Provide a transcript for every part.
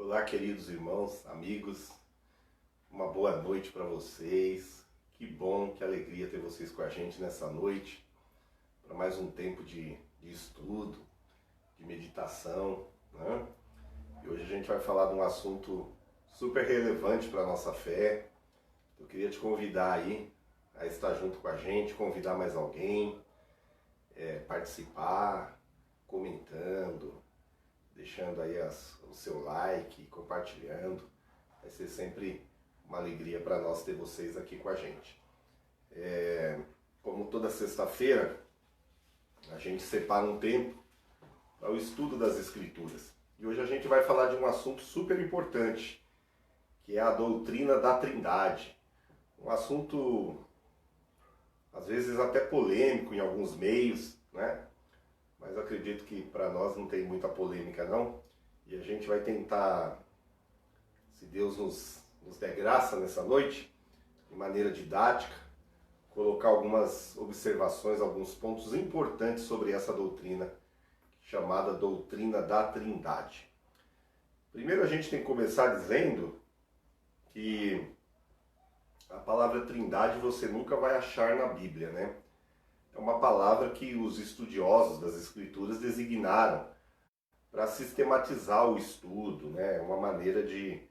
Olá, queridos irmãos, amigos, uma boa noite para vocês. Que bom, que alegria ter vocês com a gente nessa noite, para mais um tempo de estudo, de meditação, né? E hoje a gente vai falar de um assunto super relevante para a nossa fé. Eu queria te convidar aí a estar junto com a gente, convidar mais alguém, participar, comentando, deixando aí o seu like, compartilhando. Vai ser sempre uma alegria para nós ter vocês aqui com a gente. Como toda sexta-feira, a gente separa um tempo para o estudo das Escrituras. E hoje a gente vai falar de um assunto super importante, que é a doutrina da Trindade. Um assunto, às vezes até polêmico em alguns meios, né? Mas acredito que para nós não tem muita polêmica não. E a gente vai tentar, se Deus nos der graça nessa noite, de maneira didática, colocar algumas observações, alguns pontos importantes sobre essa doutrina, chamada doutrina da Trindade. Primeiro a gente tem que começar dizendo que a palavra Trindade você nunca vai achar na Bíblia, né? É uma palavra que os estudiosos das Escrituras designaram para sistematizar o estudo, né? É uma maneira de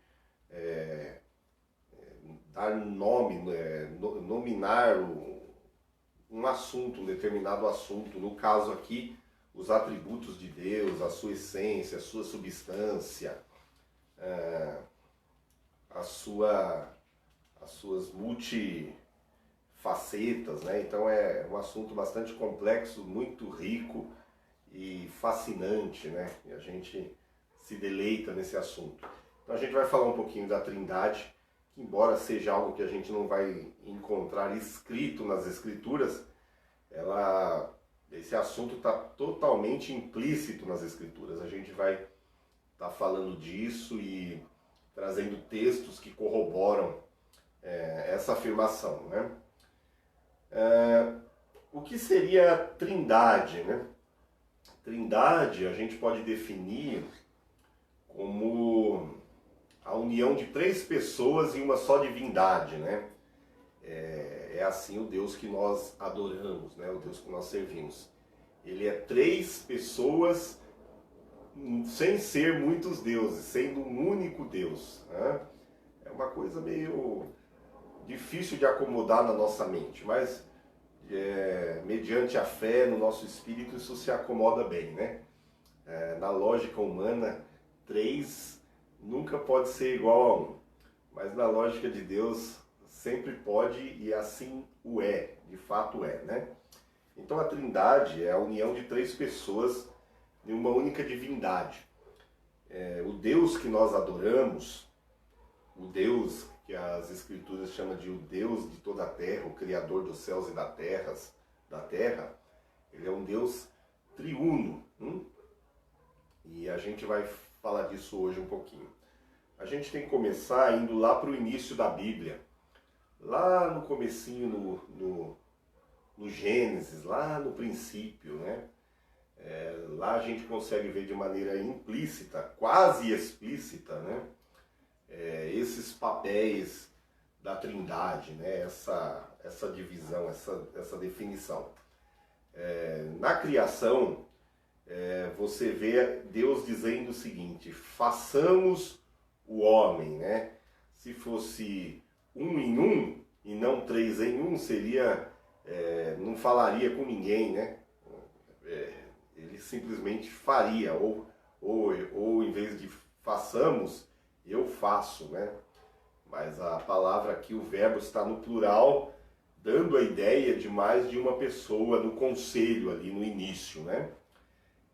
dar nome, nominar um assunto, um determinado assunto. No caso aqui, os atributos de Deus, a sua essência, a sua substância, as suas multifacetas, né? Então é um assunto bastante complexo, muito rico e fascinante, né? E a gente se deleita nesse assunto. Então a gente vai falar um pouquinho da Trindade, que embora seja algo que a gente não vai encontrar escrito nas Escrituras, esse assunto está totalmente implícito nas Escrituras. A gente vai estar falando disso e trazendo textos que corroboram essa afirmação, né? O que seria a Trindade, né? Trindade a gente pode definir como a união de três pessoas em uma só divindade, né? É assim o Deus que nós adoramos, né? O Deus que nós servimos. Ele é três pessoas sem ser muitos deuses, sendo um único Deus, né? É uma coisa meio difícil de acomodar na nossa mente, mas mediante a fé no nosso espírito isso se acomoda bem, né? Na lógica humana, três nunca pode ser igual a um, mas na lógica de Deus sempre pode e assim o é, de fato é, né? Então a Trindade é a união de três pessoas em uma única divindade. O Deus que nós adoramos, o Deus que as Escrituras chamam de o Deus de toda a terra, o Criador dos céus e da terra, ele é um Deus triuno. E a gente vai falar disso hoje um pouquinho. A gente tem que começar indo lá para o início da Bíblia, lá no comecinho, no Gênesis, lá no princípio, né? Lá a gente consegue ver de maneira implícita, quase explícita, né? Esses papéis da Trindade, né? Essa divisão, essa definição. Na criação, você vê Deus dizendo o seguinte: façamos o homem, né? Se fosse um em um e não três em um, seria, não falaria com ninguém, né? Ele simplesmente faria, ou em vez de façamos, eu faço, né? Mas a palavra aqui, o verbo está no plural, dando a ideia de mais de uma pessoa no conselho ali no início, né?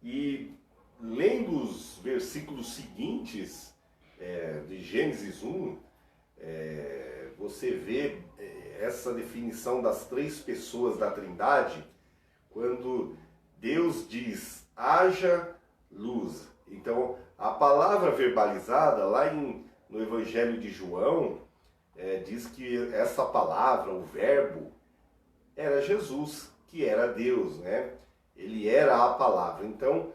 E lendo os versículos seguintes de Gênesis 1, você vê essa definição das três pessoas da Trindade, quando Deus diz, haja luz. Então, a palavra verbalizada lá no Evangelho de João, diz que essa palavra, o verbo, era Jesus, que era Deus, né? Ele era a palavra. Então,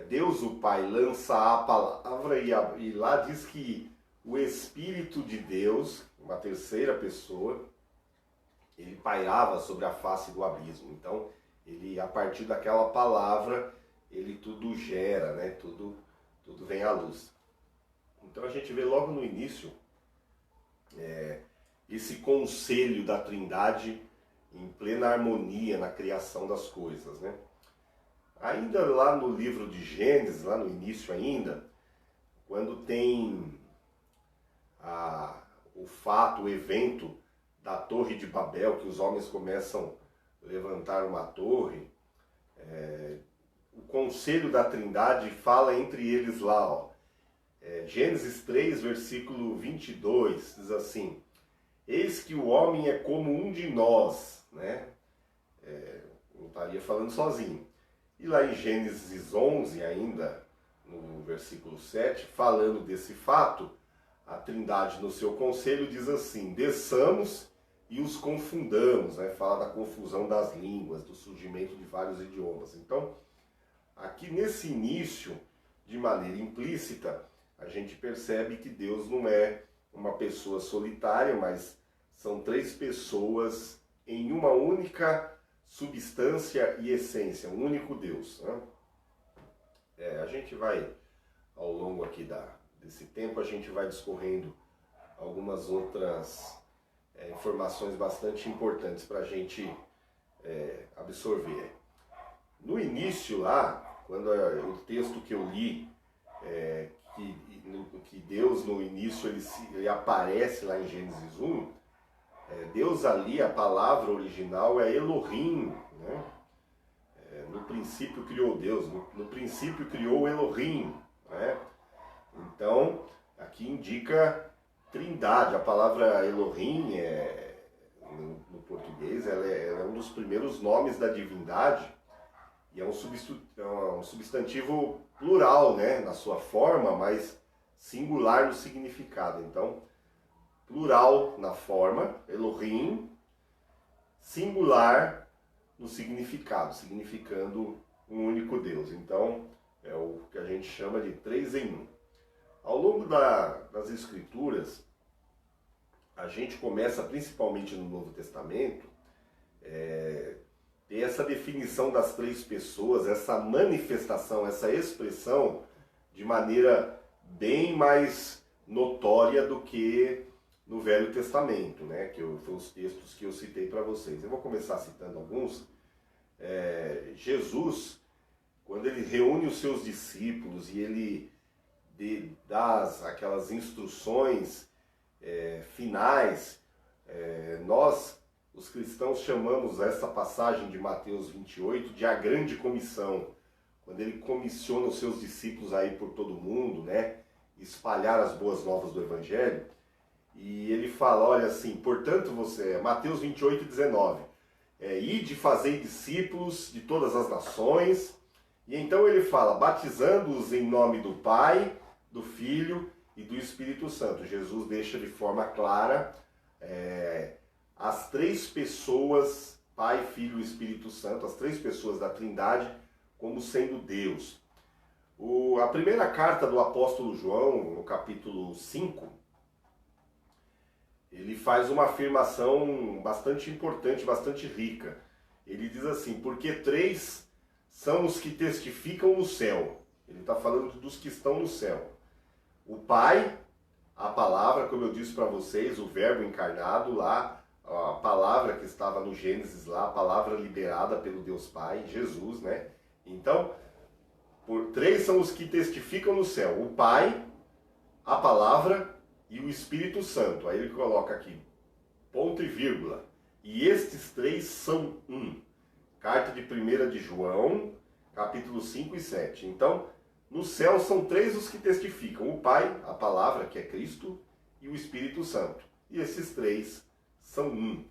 Deus o Pai lança a palavra e lá diz que o Espírito de Deus, uma terceira pessoa, ele pairava sobre a face do abismo. Então, ele, a partir daquela palavra, ele tudo gera, né? Tudo vem à luz. Então a gente vê logo no início esse conselho da Trindade em plena harmonia na criação das coisas, né? Ainda lá no livro de Gênesis, lá no início ainda, quando tem o evento da Torre de Babel, que os homens começam a levantar uma torre, o conselho da Trindade fala entre eles lá, ó, Gênesis 3, versículo 22, diz assim: eis que o homem é como um de nós, né? Não estaria falando sozinho. E lá em Gênesis 11 ainda, no versículo 7, falando desse fato, a Trindade no seu conselho diz assim: desçamos e os confundamos, né? Fala da confusão das línguas, do surgimento de vários idiomas. Então, aqui nesse início, de maneira implícita, a gente percebe que Deus não é uma pessoa solitária, mas são três pessoas em uma única substância e essência, um único Deus, né? A gente vai, ao longo aqui desse tempo, a gente vai discorrendo algumas outras informações bastante importantes para a gente absorver. No início lá, quando o texto que eu li, que Deus no início ele aparece lá em Gênesis 1, Deus ali, a palavra original é Elohim, né? No princípio criou Deus, no princípio criou Elohim, né? Então, aqui indica Trindade. A palavra Elohim, no português, ela é um dos primeiros nomes da divindade e é um substantivo plural, né, na sua forma, mas singular no significado. Então, plural na forma, Elohim, singular no significado, significando um único Deus. Então, é o que a gente chama de 3 em 1. Ao longo das Escrituras, a gente começa, principalmente no Novo Testamento, ter essa definição das três pessoas, essa manifestação, essa expressão de maneira bem mais notória do que no Velho Testamento, né? Que foram os textos que eu citei para vocês. Eu vou começar citando alguns. Jesus, quando ele reúne os seus discípulos e ele dá aquelas instruções finais, nós, os cristãos, chamamos essa passagem de Mateus 28 de a grande comissão, quando ele comissiona os seus discípulos aí por todo mundo, né, espalhar as boas novas do Evangelho, e ele fala, olha assim, portanto Mateus 28, 19, ide fazei discípulos de todas as nações, e então ele fala, batizando-os em nome do Pai, do Filho e do Espírito Santo. Jesus deixa de forma clara as três pessoas, Pai, Filho e Espírito Santo, as três pessoas da Trindade, como sendo Deus. A primeira carta do apóstolo João, no capítulo 5, ele faz uma afirmação bastante importante, bastante rica. Ele diz assim, porque três são os que testificam no céu. Ele está falando dos que estão no céu. O Pai, a palavra, como eu disse para vocês, o verbo encarnado lá, a palavra que estava no Gênesis lá, a palavra liberada pelo Deus Pai, Jesus, né? Então, por três são os que testificam no céu. O Pai, a palavra e o Espírito Santo. Aí ele coloca aqui, ponto e vírgula. E estes três são um. Carta de 1 de João, capítulo 5 e 7. Então, no céu são três os que testificam. O Pai, a palavra, que é Cristo, e o Espírito Santo. E esses três são um.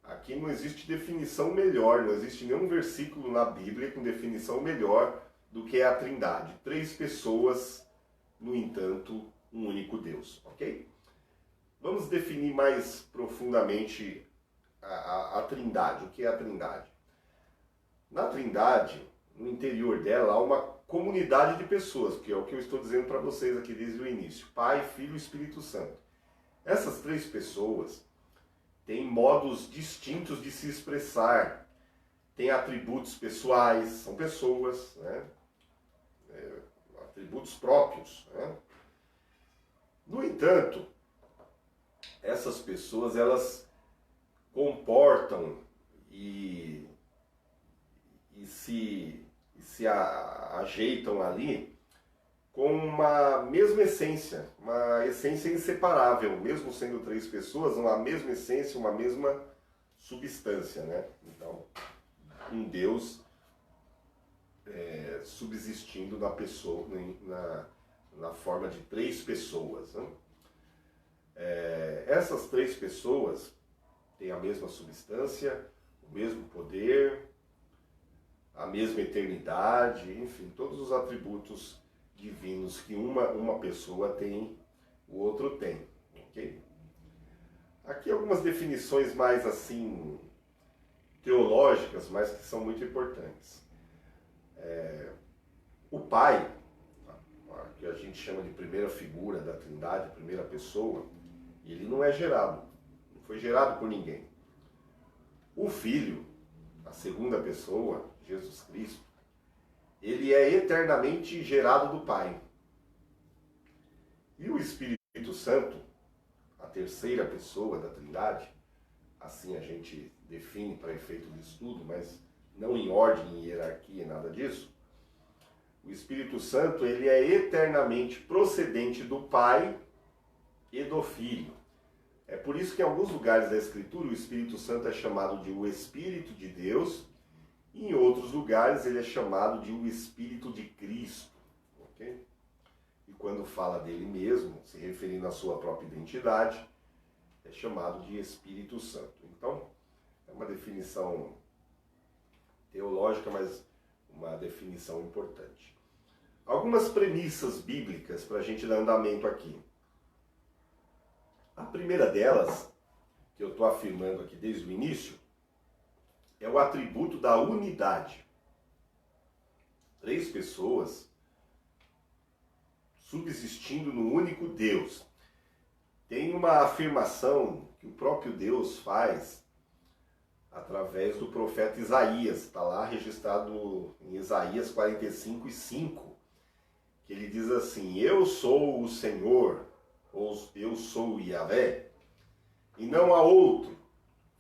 Aqui não existe definição melhor, não existe nenhum versículo na Bíblia com definição melhor do que a Trindade. Três pessoas, no entanto, um único Deus, ok? Vamos definir mais profundamente a Trindade. O que é a Trindade? Na Trindade, no interior dela há uma comunidade de pessoas, que é o que eu estou dizendo para vocês aqui desde o início. Pai, Filho e Espírito Santo. Essas três pessoas têm modos distintos de se expressar, têm atributos pessoais, são pessoas, né? Atributos próprios, né? No entanto, essas pessoas, elas comportam e se ajeitam ali com uma mesma essência, uma essência inseparável, mesmo sendo três pessoas, uma mesma essência, uma mesma substância, né? Então, um Deus subsistindo na pessoa, na forma de três pessoas, né? Essas três pessoas têm a mesma substância, o mesmo poder, a mesma eternidade, enfim, todos os atributos divinos que uma pessoa tem, o outro tem, ok? Aqui algumas definições mais assim, teológicas, mas que são muito importantes. O Pai, que a gente chama de primeira figura da Trindade, primeira pessoa, ele não é gerado, não foi gerado por ninguém. O Filho, a segunda pessoa, Jesus Cristo, ele é eternamente gerado do Pai. E o Espírito Santo, a terceira pessoa da Trindade, assim a gente define para efeito de estudo, mas não em ordem, em hierarquia, nada disso. O Espírito Santo, ele é eternamente procedente do Pai e do Filho. É por isso que em alguns lugares da Escritura o Espírito Santo é chamado de o Espírito de Deus, e em outros lugares ele é chamado de o Espírito de Cristo. Okay? E quando fala dele mesmo, se referindo à sua própria identidade, é chamado de Espírito Santo. Então, é uma definição teológica, mas uma definição importante. Algumas premissas bíblicas para a gente dar andamento aqui. A primeira delas, que eu estou afirmando aqui desde o início, é o atributo da unidade. Três pessoas subsistindo no único Deus. Tem uma afirmação que o próprio Deus faz através do profeta Isaías. Está lá registrado em Isaías 45:5, que ele diz assim: eu sou o Senhor, ou eu sou o Yahvé, e não há outro.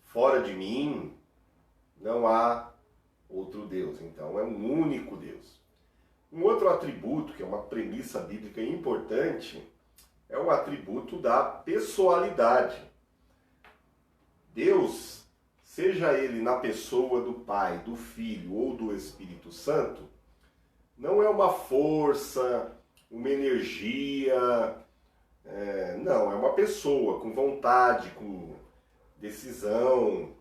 Fora de mim não há outro Deus. Então é um único Deus. Um outro atributo, que é uma premissa bíblica importante, é o atributo da pessoalidade. Deus, seja ele na pessoa do Pai, do Filho ou do Espírito Santo, não é uma força, uma energia, não, é uma pessoa com vontade, com decisão,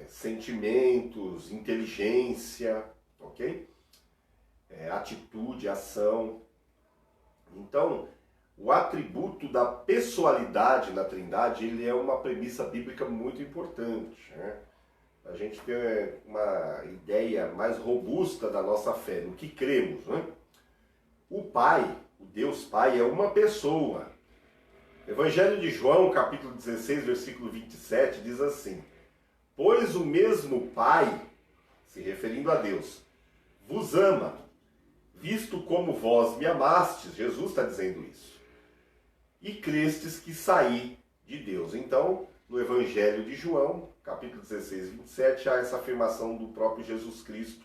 sentimentos, inteligência, ok? Atitude, ação. Então, o atributo da pessoalidade na Trindade, ele é uma premissa bíblica muito importante, né? A gente ter uma ideia mais robusta da nossa fé, no que cremos, né? O Pai, o Deus Pai, é uma pessoa. Evangelho de João, capítulo 16, versículo 27, diz assim: pois o mesmo Pai, se referindo a Deus, vos ama, visto como vós me amastes, Jesus está dizendo isso, e crestes que saí de Deus. Então, no Evangelho de João, capítulo 16, 27, há essa afirmação do próprio Jesus Cristo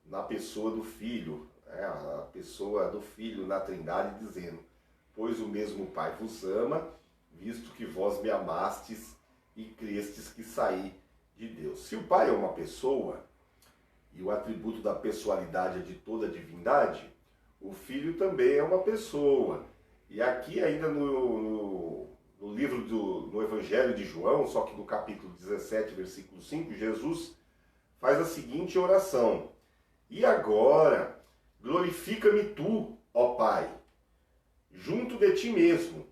na pessoa do Filho, a pessoa do Filho na Trindade, dizendo: pois o mesmo Pai vos ama, visto que vós me amastes e crestes que saí de Deus. Se o Pai é uma pessoa, e o atributo da pessoalidade é de toda a divindade, o Filho também é uma pessoa. E aqui ainda no Evangelho de João, só que no capítulo 17, versículo 5, Jesus faz a seguinte oração: e agora, glorifica-me tu, ó Pai, junto de ti mesmo,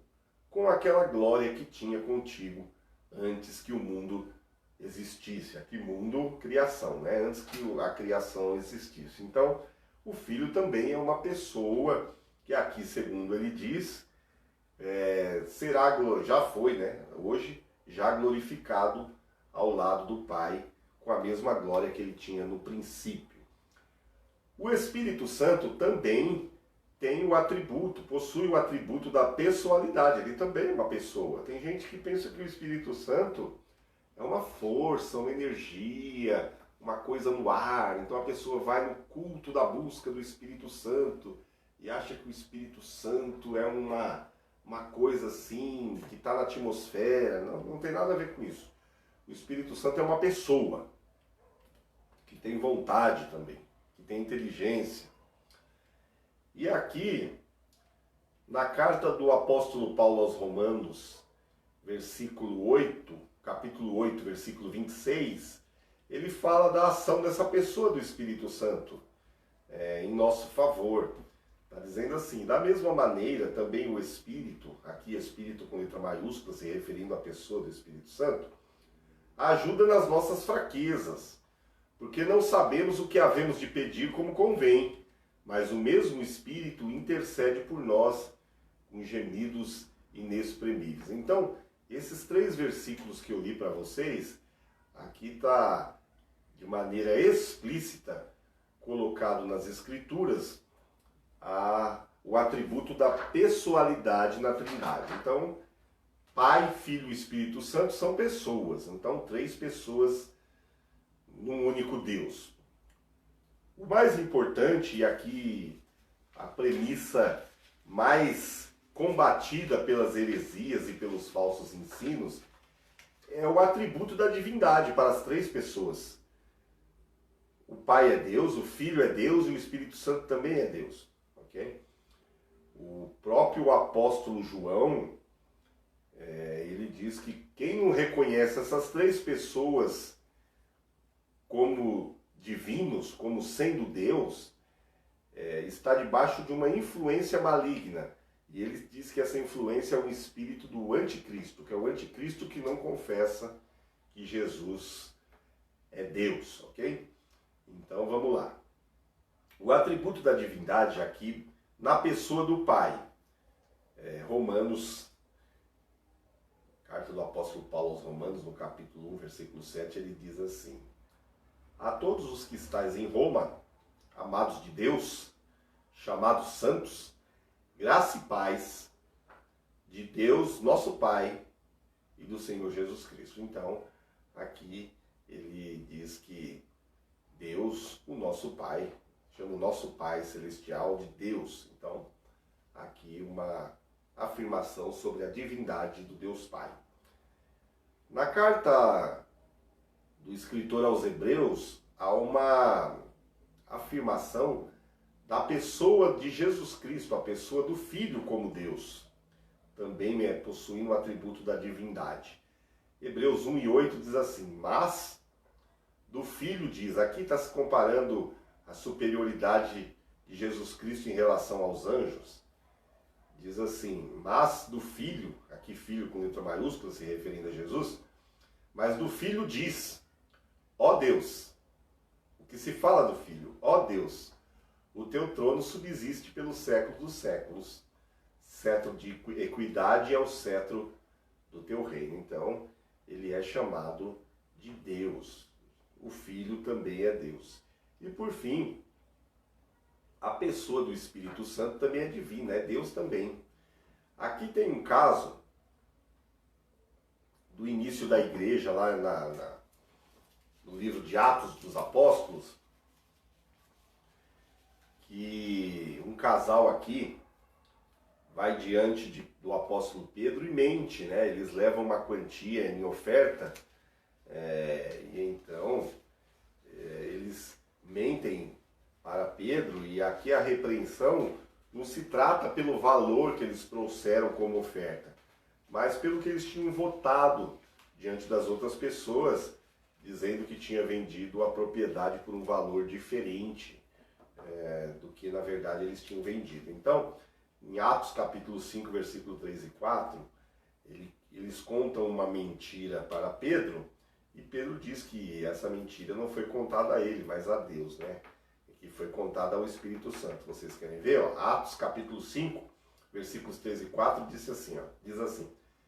com aquela glória que tinha contigo antes que o mundo existisse. Aqui mundo, criação, né? Antes que a criação existisse. Então, o Filho também é uma pessoa que aqui, segundo ele diz, já foi, né? Hoje, já glorificado ao lado do Pai, com a mesma glória que ele tinha no princípio. O Espírito Santo também tem o atributo, possui o atributo da pessoalidade. Ele também é uma pessoa. Tem gente que pensa que o Espírito Santo é uma força, uma energia, uma coisa no ar. Então a pessoa vai no culto da busca do Espírito Santo e acha que o Espírito Santo é uma coisa assim, que está na atmosfera. Não, não tem nada a ver com isso. O Espírito Santo é uma pessoa que tem vontade também, que tem inteligência. E aqui, na carta do apóstolo Paulo aos Romanos, capítulo 8, versículo 26, ele fala da ação dessa pessoa do Espírito Santo em nosso favor. Está dizendo assim: da mesma maneira, também o Espírito, aqui Espírito com letra maiúscula, se referindo à pessoa do Espírito Santo, ajuda nas nossas fraquezas, porque não sabemos o que havemos de pedir como convém, mas o mesmo Espírito intercede por nós com gemidos inexprimíveis. Então, esses 3 versículos que eu li para vocês, aqui está de maneira explícita colocado nas Escrituras o atributo da pessoalidade na Trindade. Então, Pai, Filho e Espírito Santo são pessoas. Então, 3 pessoas num único Deus. O mais importante, e aqui a premissa mais combatida pelas heresias e pelos falsos ensinos, é o atributo da divindade para as 3 pessoas. O Pai é Deus, o Filho é Deus e o Espírito Santo também é Deus. Okay? O próprio apóstolo João, ele diz que quem não reconhece essas 3 pessoas como divinos, como sendo Deus, está debaixo de uma influência maligna. E ele diz que essa influência é o espírito do anticristo, que é o anticristo que não confessa que Jesus é Deus, ok? Então vamos lá. O atributo da divindade aqui na pessoa do Pai. Romanos, carta do apóstolo Paulo aos Romanos, no capítulo 1, versículo 7, ele diz assim: a todos os que estáis em Roma, amados de Deus, chamados santos, graça e paz de Deus, nosso Pai, e do Senhor Jesus Cristo. Então, aqui ele diz que Deus, o nosso Pai, chama o nosso Pai Celestial de Deus. Então, aqui uma afirmação sobre a divindade do Deus Pai. Na carta do escritor aos Hebreus, há uma afirmação da pessoa de Jesus Cristo, a pessoa do Filho como Deus, também possuindo o atributo da divindade. Hebreus 1:8 diz assim: mas do Filho diz, aqui está se comparando a superioridade de Jesus Cristo em relação aos anjos, diz assim: mas do Filho, aqui Filho com letra maiúscula, se referindo a Jesus, mas do Filho diz, ó Deus, o que se fala do Filho, ó Deus, o teu trono subsiste pelos séculos dos séculos, cetro de equidade é o cetro do teu reino. Então, ele é chamado de Deus. O Filho também é Deus. E por fim, a pessoa do Espírito Santo também é divina, é Deus também. Aqui tem um caso do início da igreja, lá no livro de Atos dos Apóstolos, que um casal aqui vai diante do apóstolo Pedro e mente, né? Eles levam uma quantia em oferta, e então eles mentem para Pedro, e aqui a repreensão não se trata pelo valor que eles trouxeram como oferta, mas pelo que eles tinham votado diante das outras pessoas, dizendo que tinha vendido a propriedade por um valor diferente do que na verdade eles tinham vendido. Então, em Atos capítulo 5, versículo 3 e 4, eles contam uma mentira para Pedro, E Pedro diz que essa mentira não foi contada a ele, mas a Deus, né? Que foi contada ao Espírito Santo. Vocês querem ver? Ó? Atos capítulo 5, versículos 13 e 4, diz assim: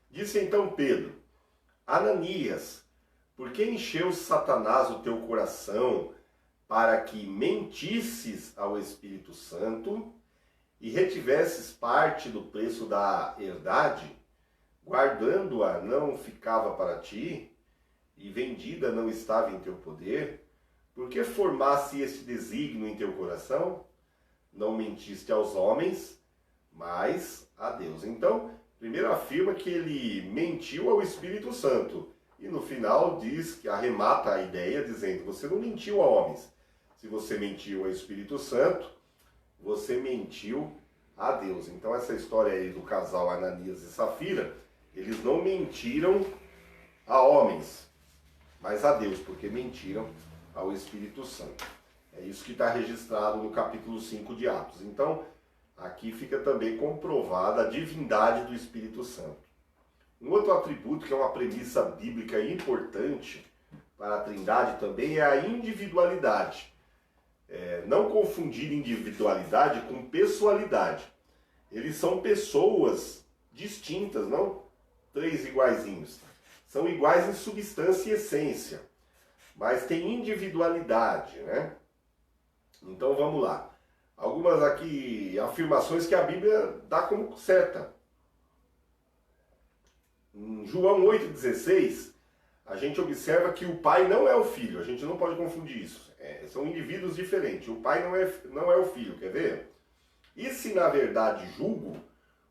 Disse então Pedro: Ananias, por que encheu Satanás o teu coração para que mentisses ao Espírito Santo e retivesses parte do preço da herdade, guardando-a não ficava para ti, e vendida não estava em teu poder? Por que formasse este desígnio em teu coração? Não mentiste aos homens, mas a Deus. Então, primeiro afirma que ele mentiu ao Espírito Santo. E no final diz, que arremata a ideia dizendo: você não mentiu a homens. Se você mentiu ao Espírito Santo, você mentiu a Deus. Então essa história aí do casal Ananias e Safira, eles não mentiram a homens, mas a Deus, porque mentiram ao Espírito Santo. É isso que está registrado no capítulo 5 de Atos. Então, aqui fica também comprovada a divindade do Espírito Santo. Um outro atributo que é uma premissa bíblica importante para a Trindade também é a individualidade. Não confundir individualidade com pessoalidade. Eles são pessoas distintas, não três iguaizinhos. São iguais em substância e essência, mas tem individualidade, né? Então vamos lá. Algumas aqui afirmações que a Bíblia dá como certa. Em João 8,16, a gente observa que o pai não é o filho. A gente não pode confundir isso. São indivíduos diferentes. O pai não é o filho, quer ver? E se na verdade julgo,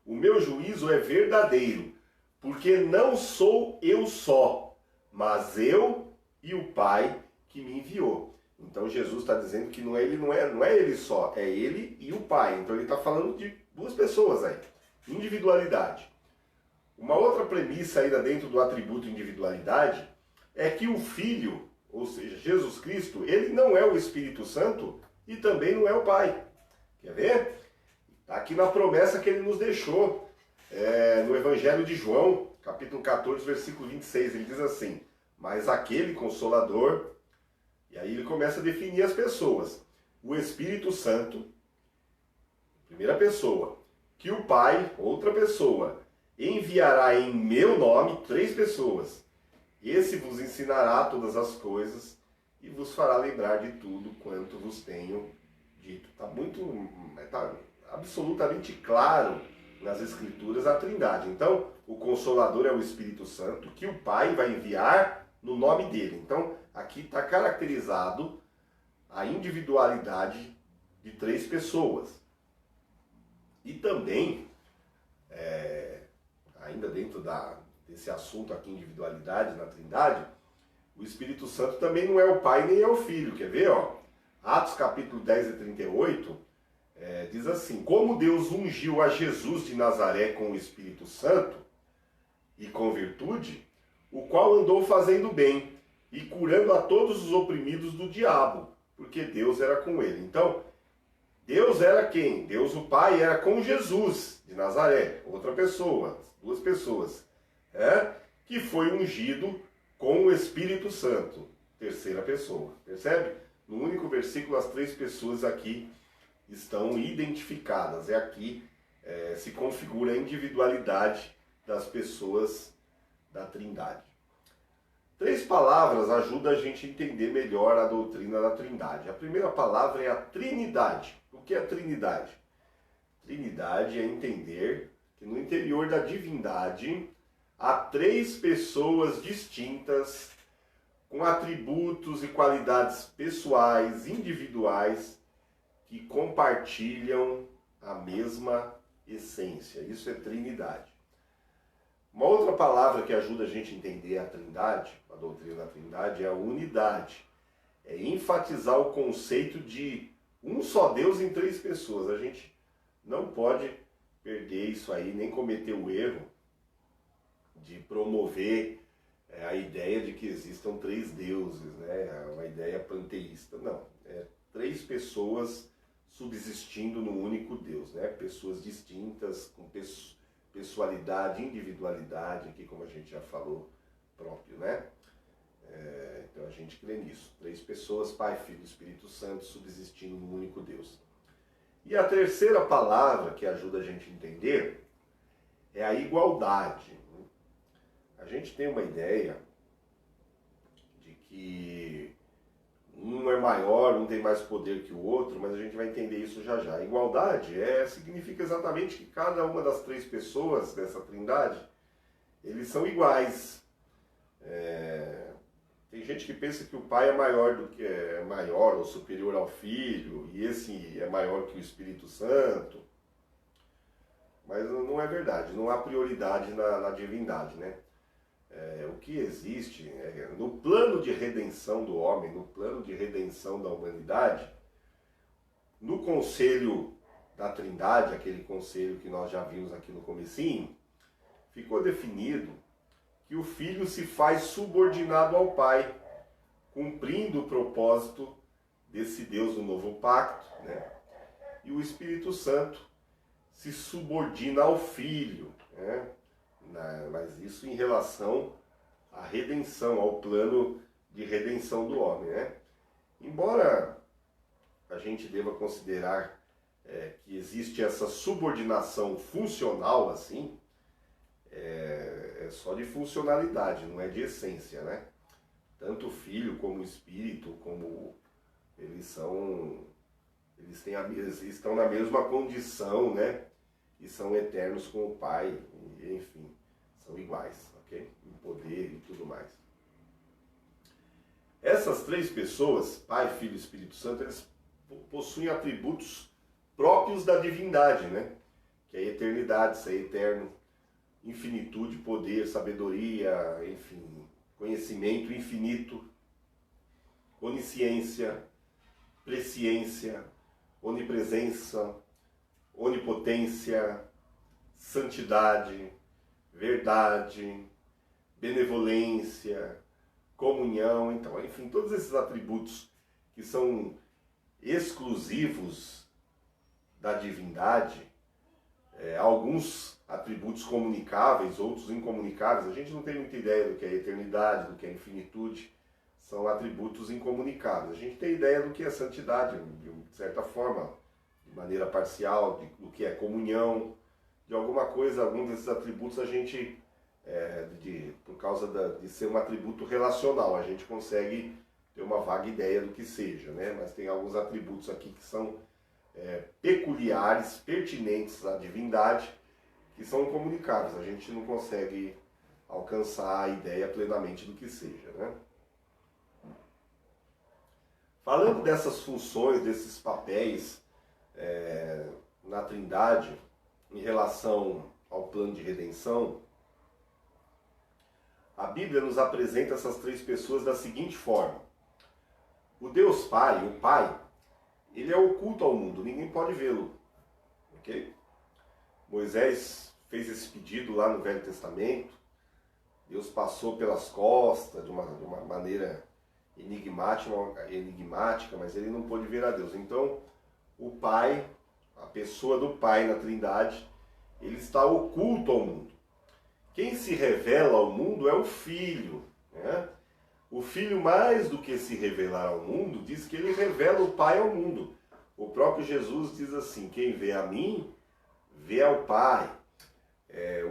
o meu juízo é verdadeiro, porque não sou eu só, mas eu e o Pai que me enviou. Então Jesus está dizendo que não é ele só, é ele e o Pai. Então ele está falando de duas pessoas aí. Individualidade. Uma outra premissa ainda dentro do atributo individualidade é que o Filho, ou seja, Jesus Cristo, ele não é o Espírito Santo e também não é o Pai. Quer ver? Está aqui na promessa que ele nos deixou. No Evangelho de João, capítulo 14, versículo 26, ele diz assim: mas aquele Consolador, e aí ele começa a definir as pessoas, o Espírito Santo, primeira pessoa, que o Pai, outra pessoa, enviará em meu nome, três pessoas, esse vos ensinará todas as coisas e vos fará lembrar de tudo quanto vos tenho dito. Está absolutamente claro nas Escrituras a Trindade. Então, o Consolador é o Espírito Santo, que o Pai vai enviar no nome dele. Então, aqui está caracterizado a individualidade de três pessoas. E também, ainda dentro desse assunto aqui, individualidade na Trindade, o Espírito Santo também não é o Pai nem é o Filho. Quer ver? Atos capítulo 10 e 38, diz assim: como Deus ungiu a Jesus de Nazaré com o Espírito Santo e com virtude, o qual andou fazendo bem e curando a todos os oprimidos do diabo, porque Deus era com ele. Então, Deus era quem? Deus o Pai era com Jesus de Nazaré, outra pessoa, duas pessoas, que foi ungido com o Espírito Santo, terceira pessoa. Percebe? No único versículo, as três pessoas aqui estão identificadas. Aqui se configura a individualidade das pessoas da Trindade. Três palavras ajudam a gente a entender melhor a doutrina da Trindade. A primeira palavra é a Trinidade. O que é Trinidade? Trinidade é entender que no interior da divindade há três pessoas distintas, com atributos e qualidades pessoais, individuais, que compartilham a mesma essência. Isso é Trinidade. Uma outra palavra que ajuda a gente a entender a Trindade, a doutrina da Trindade, é a unidade. É enfatizar o conceito de um só Deus em três pessoas. A gente não pode perder isso aí, nem cometer o erro de promover a ideia de que existam três deuses, né? Uma ideia panteísta. Não, três pessoas subsistindo no único Deus, né? Pessoas distintas, com pessoalidade, individualidade, aqui como a gente já falou, próprio, né? Então a gente crê nisso. 3 pessoas, Pai, Filho e Espírito Santo, subsistindo num único Deus. E a terceira palavra que ajuda a gente a entender é a igualdade. A gente tem uma ideia de que um é maior, um tem mais poder que o outro, mas a gente vai entender isso já já. A igualdade significa exatamente que cada uma das 3 pessoas dessa trindade, eles são iguais. Tem gente que pensa que o pai é maior ou superior ao filho, e esse é maior que o Espírito Santo. Mas não é verdade, não há prioridade na divindade, né? O que existe no plano de redenção do homem, no plano de redenção da humanidade, no conselho da Trindade, aquele conselho que nós já vimos aqui no comecinho, ficou definido que o Filho se faz subordinado ao Pai, cumprindo o propósito desse Deus do novo pacto, né? E o Espírito Santo se subordina ao Filho, né? Mas isso em relação à redenção, ao plano de redenção do homem, né? Embora a gente deva considerar que existe essa subordinação funcional, assim, é só de funcionalidade, não é de essência, né? Tanto o Filho como o Espírito, como eles estão na mesma condição, né? E são eternos com o Pai, e, enfim, são iguais, ok? Em poder e tudo mais. Essas 3 pessoas, Pai, Filho e Espírito Santo, eles possuem atributos próprios da divindade, né? Que é a eternidade, ser eterno, infinitude, poder, sabedoria, enfim, conhecimento infinito, onisciência, presciência, onipresença, onipotência, santidade, verdade, benevolência, comunhão, então, enfim, todos esses atributos que são exclusivos da divindade, alguns atributos comunicáveis, outros incomunicáveis. A gente não tem muita ideia do que é eternidade, do que é infinitude, são atributos incomunicáveis. A gente tem ideia do que é santidade, de certa forma, de maneira parcial, do que é comunhão, de alguma coisa, algum desses atributos a gente, por causa de ser um atributo relacional, a gente consegue ter uma vaga ideia do que seja, né? Mas tem alguns atributos aqui que são peculiares, pertinentes à divindade, que são incomunicáveis. A gente não consegue alcançar a ideia plenamente do que seja, né? Falando dessas funções, desses papéis na Trindade, em relação ao plano de redenção, a Bíblia nos apresenta essas 3 pessoas da seguinte forma. O Deus Pai, o Pai, ele é oculto ao mundo, ninguém pode vê-lo, ok? Moisés fez esse pedido lá no Velho Testamento, Deus passou pelas costas de uma maneira enigmática, mas ele não pôde ver a Deus. Então, o Pai, a pessoa do Pai na Trindade, ele está oculto ao mundo. Quem se revela ao mundo é o Filho, né? O Filho, mais do que se revelar ao mundo, diz que ele revela o Pai ao mundo. O próprio Jesus diz assim, quem vê a mim, vê ao Pai.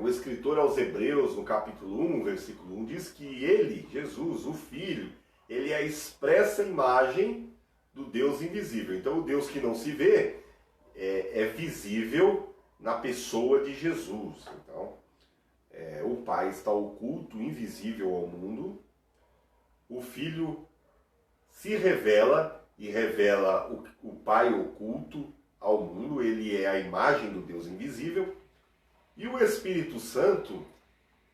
O escritor aos Hebreus, no capítulo 1, versículo 1, diz que ele, Jesus, o Filho, ele é a expressa imagem do Deus invisível. Então o Deus que não se vê é visível na pessoa de Jesus. Então, o Pai está oculto, invisível ao mundo. O Filho se revela e revela o Pai oculto ao mundo. Ele é a imagem do Deus invisível. E o Espírito Santo,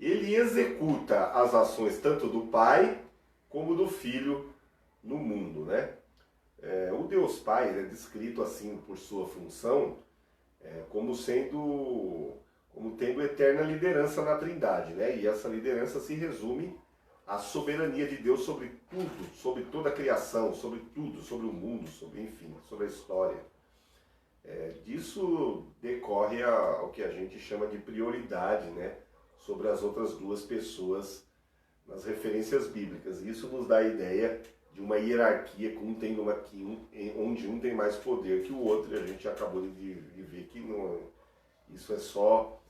ele executa as ações tanto do Pai como do Filho no mundo, né? O Deus Pai é descrito assim por sua função como tendo eterna liderança na Trindade, né? E essa liderança se resume à soberania de Deus sobre tudo, sobre toda a criação, sobre tudo, sobre o mundo, sobre a história. Disso decorre o que a gente chama de prioridade, né? Sobre as outras 2 pessoas nas referências bíblicas. Isso nos dá a ideia de uma hierarquia onde um tem mais poder que o outro, e a gente acabou de ver que não, isso é só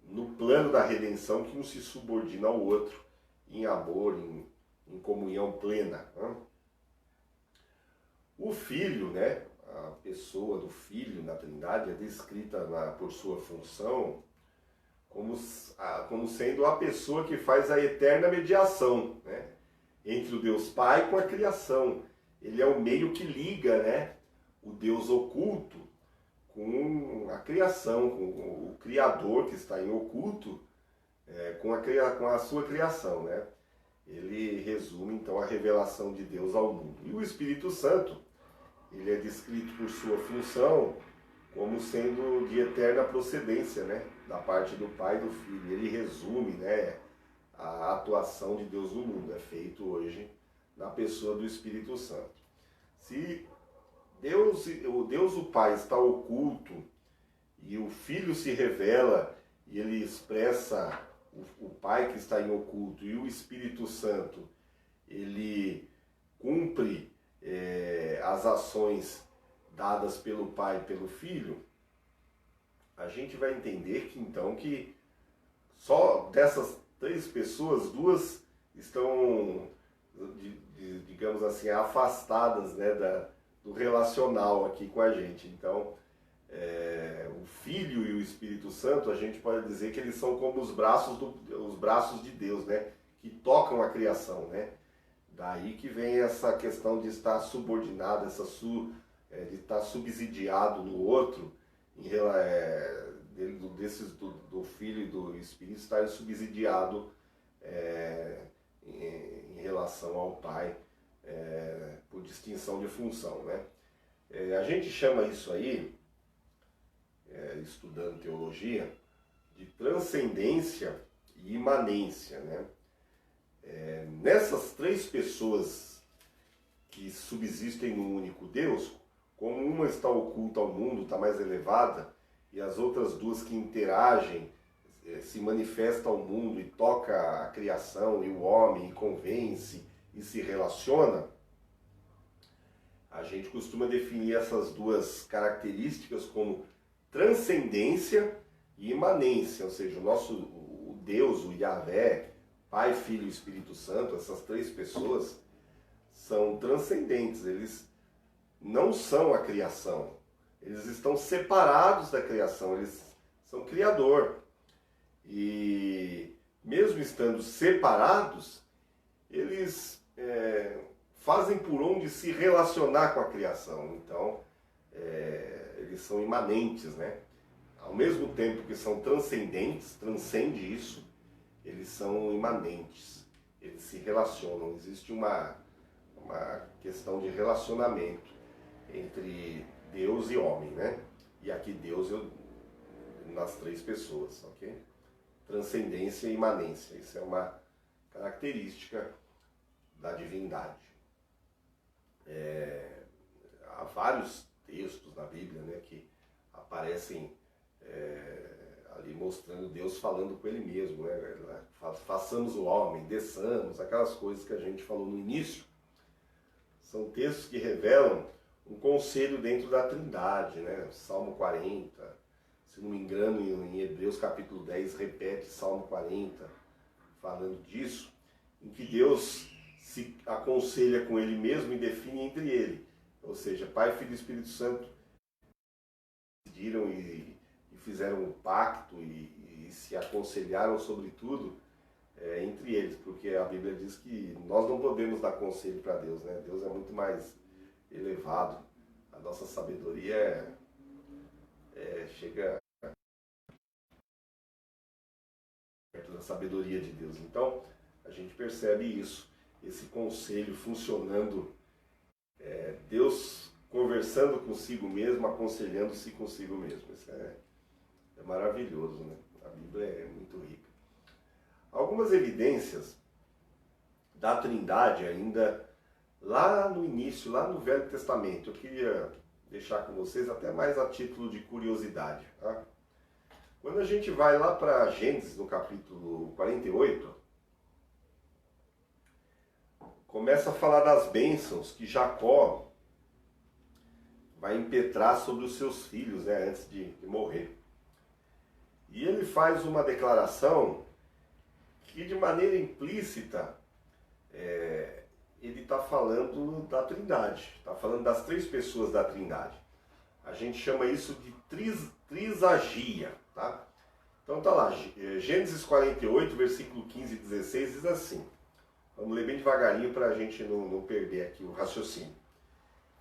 no plano da redenção que um se subordina ao outro em amor, em comunhão plena. Né? O Filho, né, a pessoa do Filho na Trindade é descrita por sua função como sendo a pessoa que faz a eterna mediação, né, entre o Deus Pai com a criação. Ele é o meio que liga, né, o Deus oculto com a criação, com o Criador que está em oculto, com a sua criação. Né? Ele resume então a revelação de Deus ao mundo. E o Espírito Santo, ele é descrito por sua função como sendo de eterna procedência, né, da parte do Pai e do Filho. Ele resume, né, a atuação de Deus no mundo. É feito hoje na pessoa do Espírito Santo. Se Deus o Pai está oculto e o Filho se revela e ele expressa o Pai que está em oculto, e o Espírito Santo ele cumpre as ações dadas pelo Pai e pelo Filho, a gente vai entender que então que só dessas 3 pessoas, 2 estão, digamos assim, afastadas, né, do relacional aqui com a gente. Então, o Filho e o Espírito Santo, a gente pode dizer que eles são como os braços de Deus, né, que tocam a criação, né? Daí que vem essa questão de estar subordinado, de estar subsidiado no outro, do Filho e do Espírito estar subsidiado em relação ao Pai, por distinção de função. Né? A gente chama isso aí, estudando teologia, de transcendência e imanência. Né? Nessas 3 pessoas que subsistem no único Deus, como uma está oculta ao mundo, está mais elevada, e as outras 2 que interagem, se manifestam ao mundo e toca a criação e o homem, e convence e se relaciona, a gente costuma definir essas 2 características como transcendência e imanência, ou seja, o Deus, o Yahvé, Pai, Filho e Espírito Santo, essas 3 pessoas são transcendentes, eles não são a criação, eles estão separados da criação, eles são criador. E mesmo estando separados, eles fazem por onde se relacionar com a criação. Então, eles são imanentes, né? Ao mesmo tempo que são transcendentes, transcende isso, eles são imanentes, eles se relacionam. Existe uma questão de relacionamento entre Deus e homem, né? E aqui Deus nas 3 pessoas, ok? Transcendência e imanência, isso é uma característica da divindade. Há vários textos na Bíblia, né, que aparecem ali mostrando Deus falando com Ele mesmo, né? Façamos o homem, desçamos, aquelas coisas que a gente falou no início. São textos que revelam um conselho dentro da Trindade, né? Salmo 40, se não me engano, em Hebreus capítulo 10, repete Salmo 40, falando disso, em que Deus se aconselha com Ele mesmo e define entre Ele. Ou seja, Pai, Filho e Espírito Santo decidiram e fizeram um pacto e se aconselharam sobre tudo entre eles, porque a Bíblia diz que nós não podemos dar conselho para Deus, né? Deus é muito mais elevado, a nossa sabedoria chega perto da sabedoria de Deus. Então, a gente percebe isso, esse conselho funcionando, Deus conversando consigo mesmo, aconselhando-se consigo mesmo. Isso é maravilhoso, né? A Bíblia é muito rica. Algumas evidências da Trindade ainda lá no início, lá no Velho Testamento. Eu queria deixar com vocês até mais a título de curiosidade. Tá? Quando a gente vai lá para Gênesis, no capítulo 48, começa a falar das bênçãos que Jacó vai impetrar sobre os seus filhos, né, antes de morrer. E ele faz uma declaração que, de maneira implícita, ele está falando da Trindade, está falando das três pessoas da Trindade. A gente chama isso de trisagia, tá? Então tá lá, Gênesis 48, versículo 15 e 16 diz assim, vamos ler bem devagarinho para a gente não perder aqui o raciocínio.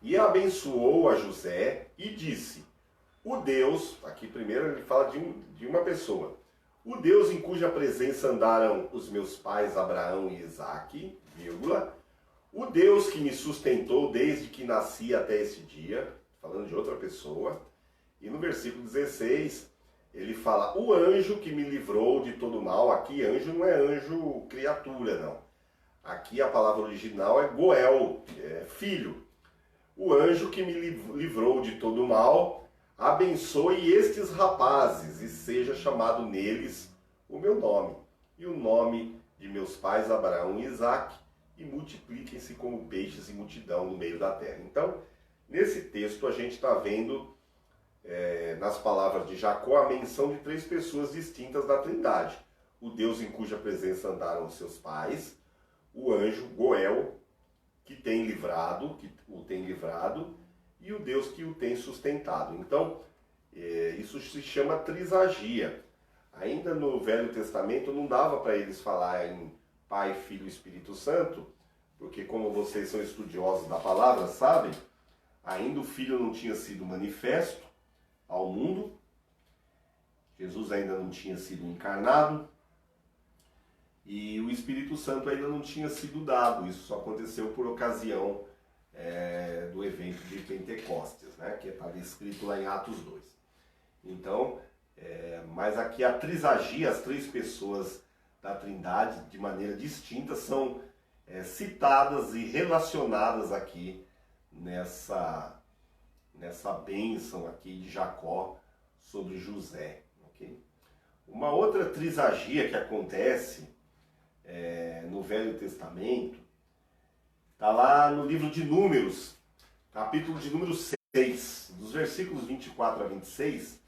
E abençoou a José e disse, o Deus, aqui primeiro ele fala de uma pessoa, o Deus em cuja presença andaram os meus pais Abraão e Isaque, vírgula, o Deus que me sustentou desde que nasci até esse dia, falando de outra pessoa, e no versículo 16 ele fala, o anjo que me livrou de todo mal, aqui anjo não é anjo criatura não, aqui a palavra original é Goel, filho, o anjo que me livrou de todo mal, abençoe estes rapazes e seja chamado neles o meu nome e o nome de meus pais Abraão e Isaque e multipliquem-se como peixes em multidão no meio da terra. Então, nesse texto a gente está vendo nas palavras de Jacó a menção de três pessoas distintas da Trindade. O Deus em cuja presença andaram os seus pais, o anjo Goel, que o tem livrado, e o Deus que o tem sustentado. Então, isso se chama trisagia. Ainda no Velho Testamento não dava para eles falar em Pai, Filho e Espírito Santo, porque como vocês são estudiosos da palavra, sabem, ainda o Filho não tinha sido manifesto ao mundo, Jesus ainda não tinha sido encarnado, e o Espírito Santo ainda não tinha sido dado. Isso só aconteceu por ocasião do evento de Pentecostes, né, que está descrito lá em Atos 2. Então, mas aqui a trisagia, as três pessoas da Trindade, de maneira distinta, são citadas e relacionadas aqui nessa bênção aqui de Jacó sobre José. Okay? Uma outra trisagia que acontece no Velho Testamento está lá no livro de Números, capítulo de número 6, dos versículos 24 a 26,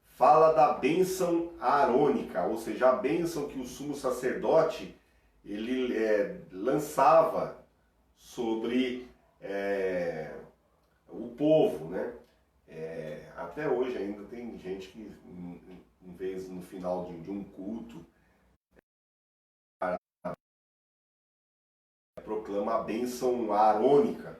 fala da bênção aarônica, ou seja, a bênção que o sumo sacerdote ele lançava sobre o povo, né? Até hoje ainda tem gente que, em vez no final de um culto, proclama a bênção aarônica,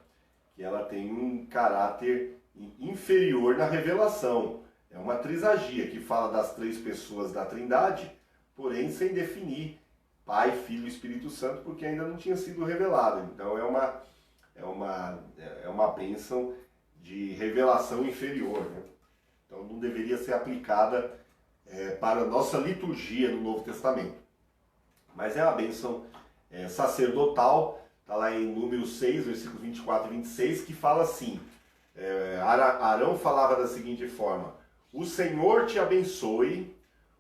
que ela tem um caráter inferior na revelação. É uma trisagia que fala das três pessoas da Trindade, porém sem definir Pai, Filho e Espírito Santo, porque ainda não tinha sido revelado. Então é uma bênção de revelação inferior, né? Então não deveria ser aplicada para a nossa liturgia no Novo Testamento. Mas é uma bênção sacerdotal, está lá em Números 6, versículos 24 e 26, que fala assim, Arão falava da seguinte forma, o Senhor te abençoe,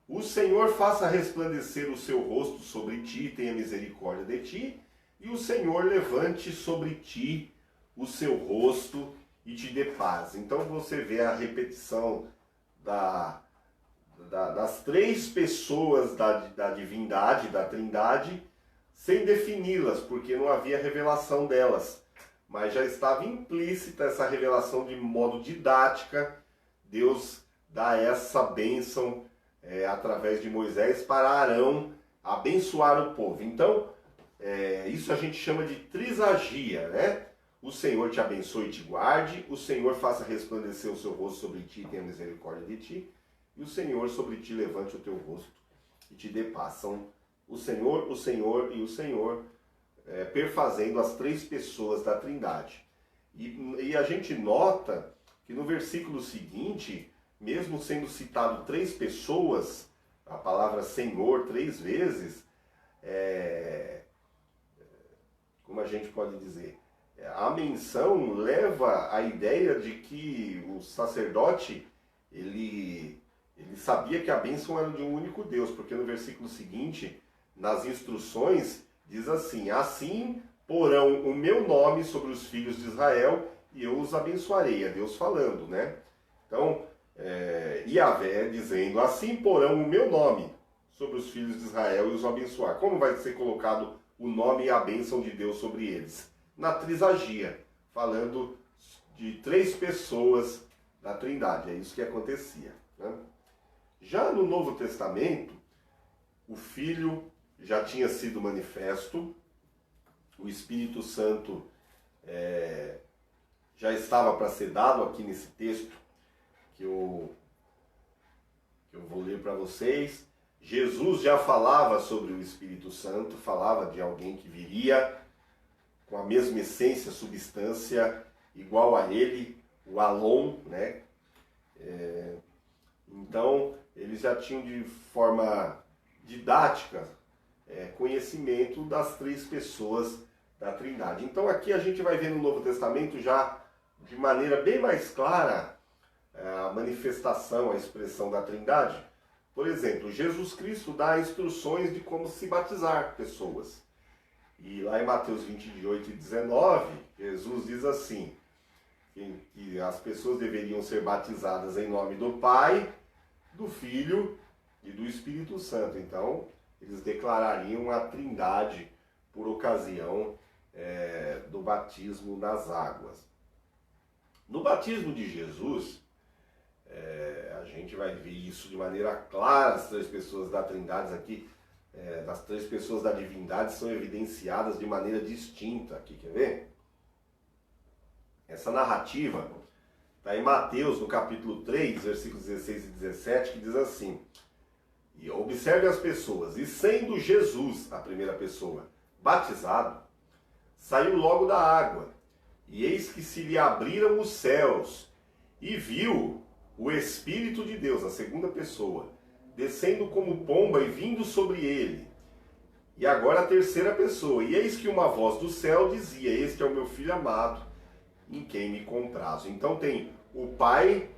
o Senhor faça resplandecer o seu rosto sobre ti e tenha misericórdia de ti, e o Senhor levante sobre ti o seu rosto e te dê paz. Então você vê a repetição das três pessoas da divindade, da Trindade, sem defini-las, porque não havia revelação delas. Mas já estava implícita essa revelação de modo didática. Deus dá essa bênção através de Moisés para Arão abençoar o povo. Então, isso a gente chama de trisagia, né? O Senhor te abençoe e te guarde, o Senhor faça resplandecer o seu rosto sobre ti e tenha misericórdia de ti, e o Senhor sobre ti levante o teu rosto e te dê paz. São o Senhor e o Senhor perfazendo as três pessoas da Trindade. E a gente nota que no versículo seguinte, mesmo sendo citado três pessoas, a palavra Senhor 3 vezes, como a gente pode dizer, a menção leva à ideia de que o sacerdote, ele sabia que a bênção era de um único Deus, porque no versículo seguinte, nas instruções, diz assim, assim porão o meu nome sobre os filhos de Israel e eu os abençoarei. É Deus falando, né? Então, Yahvé dizendo, assim porão o meu nome sobre os filhos de Israel e os abençoar. Como vai ser colocado o nome e a bênção de Deus sobre eles? Na trisagia, falando de 3 pessoas da Trindade. É isso que acontecia, né? Já no Novo Testamento, o Filho já tinha sido manifesto, o Espírito Santo já estava para ser dado aqui nesse texto que eu vou ler para vocês. Jesus já falava sobre o Espírito Santo, falava de alguém que viria com a mesma essência, substância, igual a ele, o Alon, né? Então, eles já tinham de forma didática conhecimento das 3 pessoas da Trindade. Então aqui a gente vai ver no Novo Testamento já de maneira bem mais clara a manifestação, a expressão da Trindade. Por exemplo, Jesus Cristo dá instruções de como se batizar pessoas. E lá em Mateus 28 e 19, Jesus diz assim, que as pessoas deveriam ser batizadas em nome do Pai, do Filho e do Espírito Santo. Então, eles declarariam a Trindade por ocasião do batismo nas águas. No batismo de Jesus, a gente vai ver isso de maneira clara. As 3 pessoas da Trindade aqui, das 3 pessoas da divindade, são evidenciadas de maneira distinta aqui, quer ver? Essa narrativa está em Mateus, no capítulo 3, versículos 16 e 17, que diz assim, e observe as pessoas, e sendo Jesus, a primeira pessoa, batizado, saiu logo da água, e eis que se lhe abriram os céus, e viu o Espírito de Deus, a segunda pessoa, descendo como pomba e vindo sobre ele. E agora a terceira pessoa, e eis que uma voz do céu dizia, este é o meu filho amado, em quem me comprazo. Então tem o Pai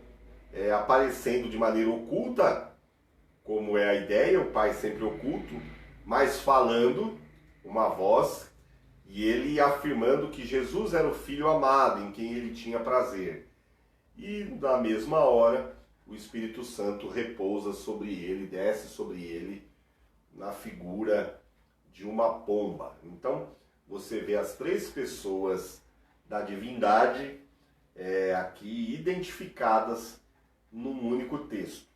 aparecendo de maneira oculta, como é a ideia, o Pai sempre oculto, mas falando uma voz, e ele afirmando que Jesus era o Filho amado, em quem ele tinha prazer. E na mesma hora, o Espírito Santo repousa sobre ele, desce sobre ele, na figura de uma pomba. Então, você vê as 3 pessoas da divindade aqui identificadas num único texto.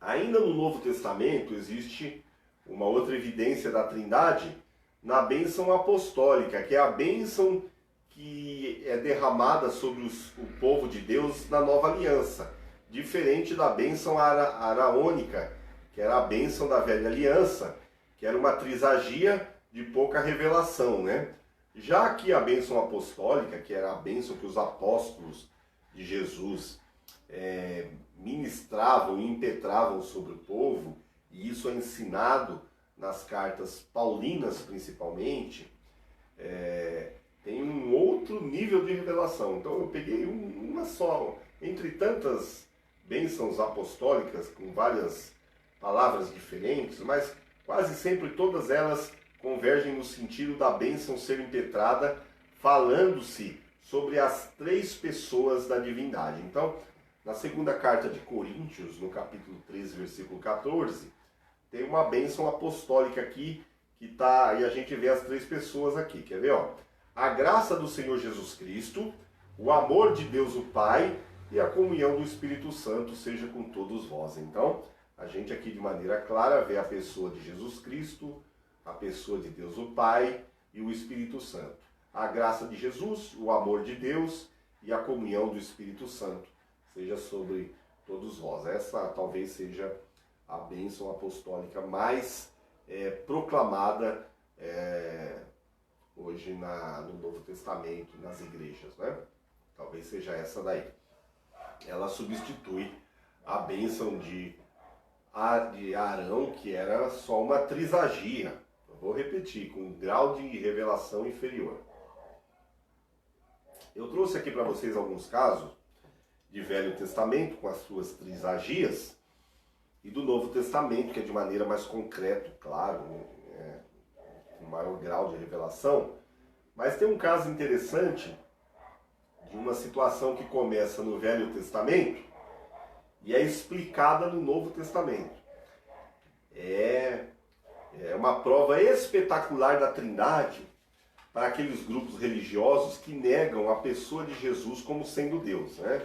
Ainda no Novo Testamento existe uma outra evidência da Trindade na bênção apostólica, que é a bênção que é derramada sobre o povo de Deus na nova aliança, diferente da bênção araônica, que era a bênção da velha aliança, que era uma trisagia de pouca revelação, né? Já que a bênção apostólica, que era a bênção que os apóstolos de Jesus ministravam e impetravam sobre o povo, e isso é ensinado nas cartas paulinas principalmente, tem um outro nível de revelação. Então eu peguei uma só, entre tantas bênçãos apostólicas, com várias palavras diferentes, mas quase sempre todas elas convergem no sentido da bênção ser impetrada, falando-se sobre as 3 pessoas da divindade. Então, na segunda carta de Coríntios, no capítulo 13, versículo 14, tem uma bênção apostólica aqui, que tá, e a gente vê as 3 pessoas aqui, quer ver? Ó? A graça do Senhor Jesus Cristo, o amor de Deus o Pai e a comunhão do Espírito Santo seja com todos vós. Então, a gente aqui de maneira clara vê a pessoa de Jesus Cristo, a pessoa de Deus o Pai e o Espírito Santo. A graça de Jesus, o amor de Deus e a comunhão do Espírito Santo seja sobre todos vós. Essa talvez seja a bênção apostólica mais proclamada hoje no Novo Testamento, nas igrejas, né? Talvez seja essa daí. Ela substitui a bênção de Arão, que era só uma trisagia. Eu vou repetir, com um grau de revelação inferior. Eu trouxe aqui para vocês alguns casos de Velho Testamento, com as suas trisagias, e do Novo Testamento, que é de maneira mais concreta, claro, com maior grau de revelação, Mas tem um caso interessante de uma situação que começa no Velho Testamento e é explicada no Novo Testamento. É uma prova espetacular da Trindade para aqueles grupos religiosos que negam a pessoa de Jesus como sendo Deus, né?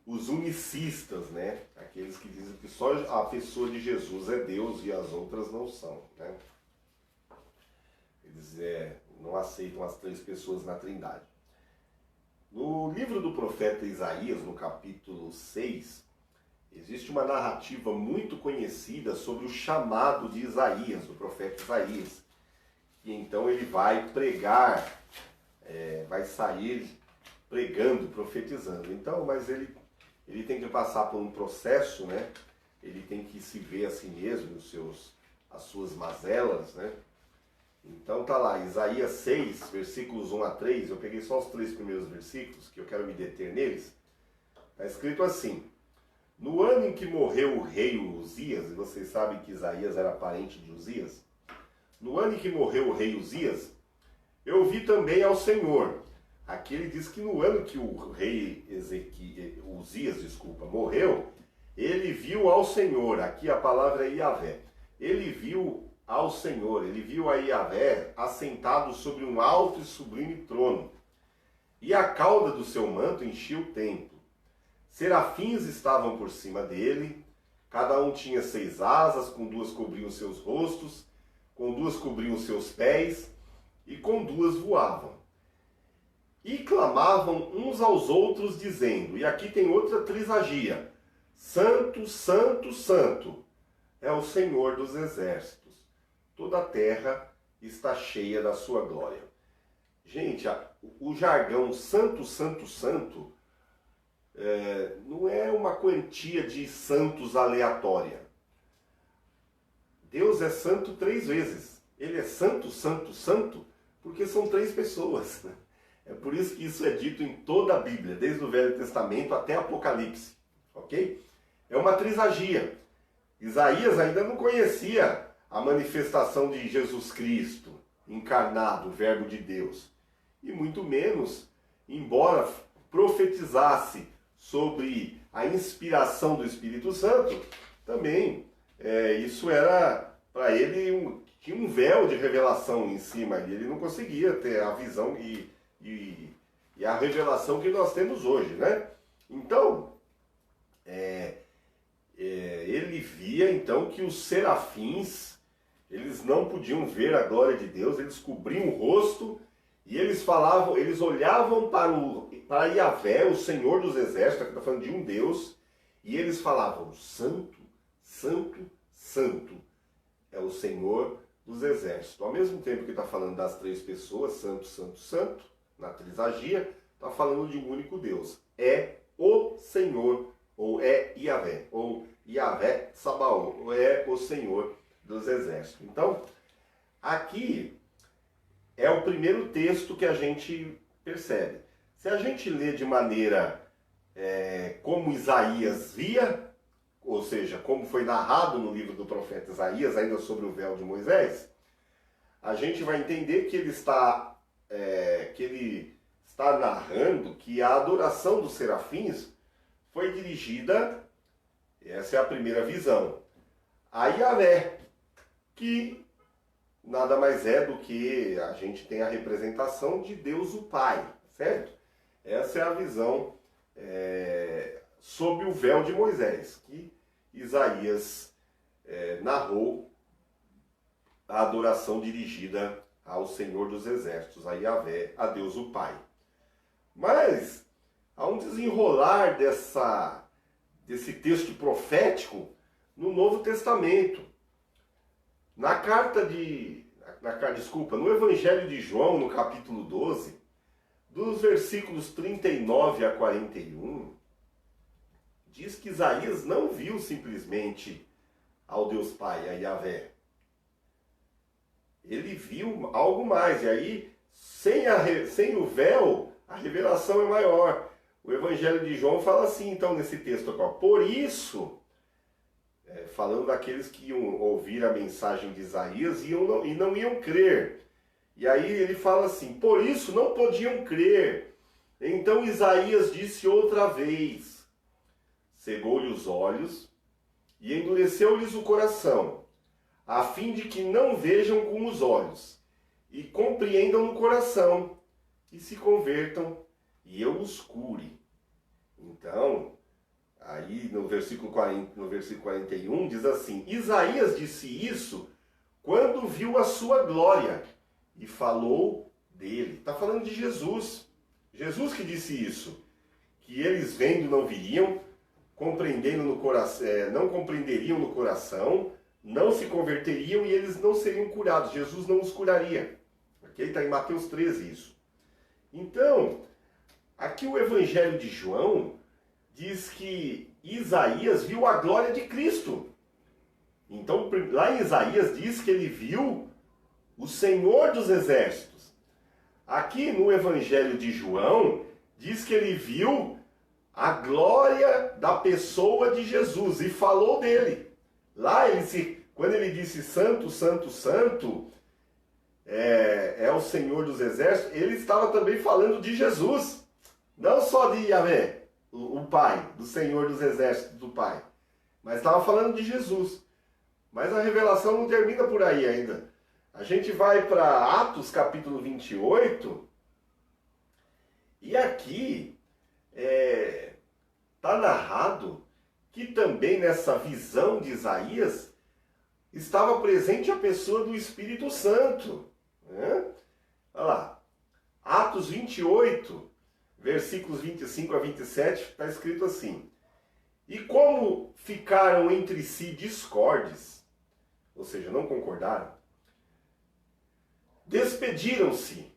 Os unicistas, né? Aqueles que dizem que só a pessoa de Jesus é Deus e as outras não são, né? Eles não aceitam as três pessoas na Trindade. No livro do profeta Isaías, no capítulo 6, existe uma narrativa muito conhecida sobre o chamado de Isaías, do profeta Isaías. E então ele vai pregar, vai sair pregando, profetizando. Então, mas ele tem que passar por um processo, né? Ele tem que se ver a si mesmo, as suas mazelas, né? Então tá lá, Isaías 6, versículos 1 a 3, eu peguei só os 3 primeiros versículos, que eu quero me deter neles. Está escrito assim: no ano em que morreu o rei Uzias, e vocês sabem que Isaías era parente de Uzias, no ano em que morreu o rei Uzias, eu vi também ao Senhor. Aqui ele diz que no ano que o rei Uzias morreu, ele viu ao Senhor. Aqui a palavra é Yahvé. Ele viu ao Senhor, ele viu a Yahvé assentado sobre um alto e sublime trono. E a cauda do seu manto enchia o templo. Serafins estavam por cima dele, cada um tinha 6 asas, com 2 cobriam seus rostos, com 2 cobriam seus pés, e com 2 voavam. E clamavam uns aos outros, dizendo, e aqui tem outra trisagia: Santo, Santo, Santo é o Senhor dos exércitos. Toda a terra está cheia da sua glória. Gente, o jargão Santo, Santo, Santo não é uma quantia de santos aleatória. Deus é santo 3 vezes. Ele é santo, santo, santo, porque são 3 pessoas. É por isso que isso é dito em toda a Bíblia, desde o Velho Testamento até Apocalipse. Ok? É uma trisagia. Isaías ainda não conhecia a manifestação de Jesus Cristo, encarnado, o Verbo de Deus. E muito menos, embora profetizasse sobre a inspiração do Espírito Santo, também isso era para ele tinha um véu de revelação em cima, e ele não conseguia ter a visão e a revelação que nós temos hoje, né? Então, ele via então que os serafins, eles não podiam ver a glória de Deus, eles cobriam o rosto e eles falavam, eles olhavam para Yahvé, o Senhor dos exércitos, que está falando de um Deus, e eles falavam: Santo, Santo, Santo é o Senhor dos exércitos. Ao mesmo tempo que está falando das 3 pessoas, Santo, Santo, Santo, na trisagia, está falando de um único Deus. É o Senhor, ou é Yahvé, ou Yahvé Sabaoth, ou é o Senhor dos exércitos. Então, aqui é o primeiro texto que a gente percebe. Se a gente lê de maneira como Isaías via, ou seja, como foi narrado no livro do profeta Isaías, ainda sobre o véu de Moisés, a gente vai entender que ele está narrando que a adoração dos serafins foi dirigida, essa é a primeira visão, a Yahvé, que nada mais é do que a gente tem a representação de Deus o Pai, certo? Essa é a visão sob o véu de Moisés, que Isaías narrou a adoração dirigida ao Senhor dos exércitos, a Yahvé, a Deus o Pai. Mas há um desenrolar desse texto profético no Novo Testamento. No Evangelho de João, no capítulo 12, dos versículos 39 a 41, diz que Isaías não viu simplesmente ao Deus Pai, a Yahvé. Ele viu algo mais, e aí, sem o véu, a revelação é maior. O Evangelho de João fala assim, então, nesse texto aqui: por isso, falando daqueles que iam ouvir a mensagem de Isaías e não iam crer. E aí ele fala assim: por isso não podiam crer. Então Isaías disse outra vez: cegou-lhe os olhos e endureceu-lhes o coração, a fim de que não vejam com os olhos e compreendam no coração e se convertam e eu os cure. Então, aí no versículo 41 diz assim: Isaías disse isso quando viu a sua glória e falou dele. Está falando de Jesus. Jesus que disse isso, que eles vendo não viriam, compreendendo no coração, não compreenderiam no coração, não se converteriam e eles não seriam curados. Jesus não os curaria. Ok? Está em Mateus 13 isso. Então, aqui o Evangelho de João diz que Isaías viu a glória de Cristo. Então, lá em Isaías diz que ele viu o Senhor dos Exércitos. Aqui no Evangelho de João diz que ele viu a glória da pessoa de Jesus e falou dele. Lá, quando ele disse santo, santo, santo, é o Senhor dos Exércitos, ele estava também falando de Jesus. Não só de Yahvé, o Pai, do Senhor dos Exércitos, do Pai. Mas estava falando de Jesus. Mas a revelação não termina por aí ainda. A gente vai para Atos capítulo 28 e aqui está narrado que também nessa visão de Isaías estava presente a pessoa do Espírito Santo. Né? Olha lá, Atos 28, versículos 25 a 27, está escrito assim: e como ficaram entre si discordes, ou seja, não concordaram, despediram-se.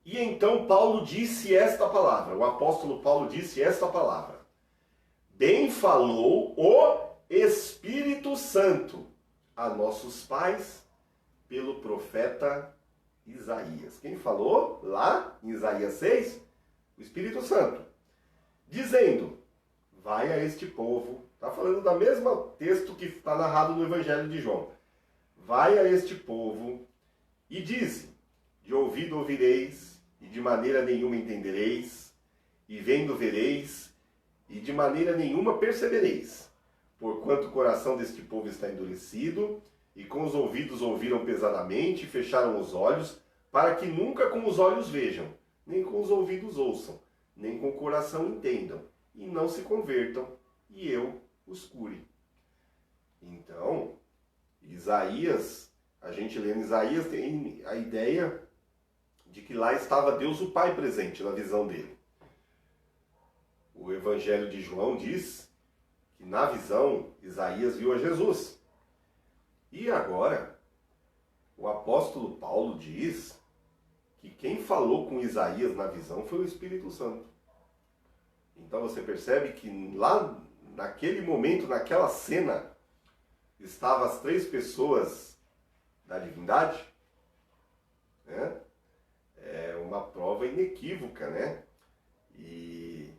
E então Paulo disse esta palavra, o apóstolo Paulo disse esta palavra: bem falou o Espírito Santo a nossos pais pelo profeta Isaías. Quem falou lá em Isaías 6? O Espírito Santo. Dizendo: vai a este povo. Está falando da mesma texto que está narrado no Evangelho de João. Vai a este povo e dize: de ouvido ouvireis, e de maneira nenhuma entendereis, e vendo vereis, e de maneira nenhuma percebereis. Porquanto o coração deste povo está endurecido, e com os ouvidos ouviram pesadamente, e fecharam os olhos, para que nunca com os olhos vejam, nem com os ouvidos ouçam, nem com o coração entendam, e não se convertam, e eu os cure. Então, Isaías, a gente lendo Isaías tem a ideia de que lá estava Deus o Pai presente na visão dele. O Evangelho de João diz que na visão Isaías viu a Jesus. E agora, o apóstolo Paulo diz que quem falou com Isaías na visão foi o Espírito Santo. Então você percebe que lá naquele momento, naquela cena, estavam as três pessoas da divindade, né? É uma prova inequívoca, né? E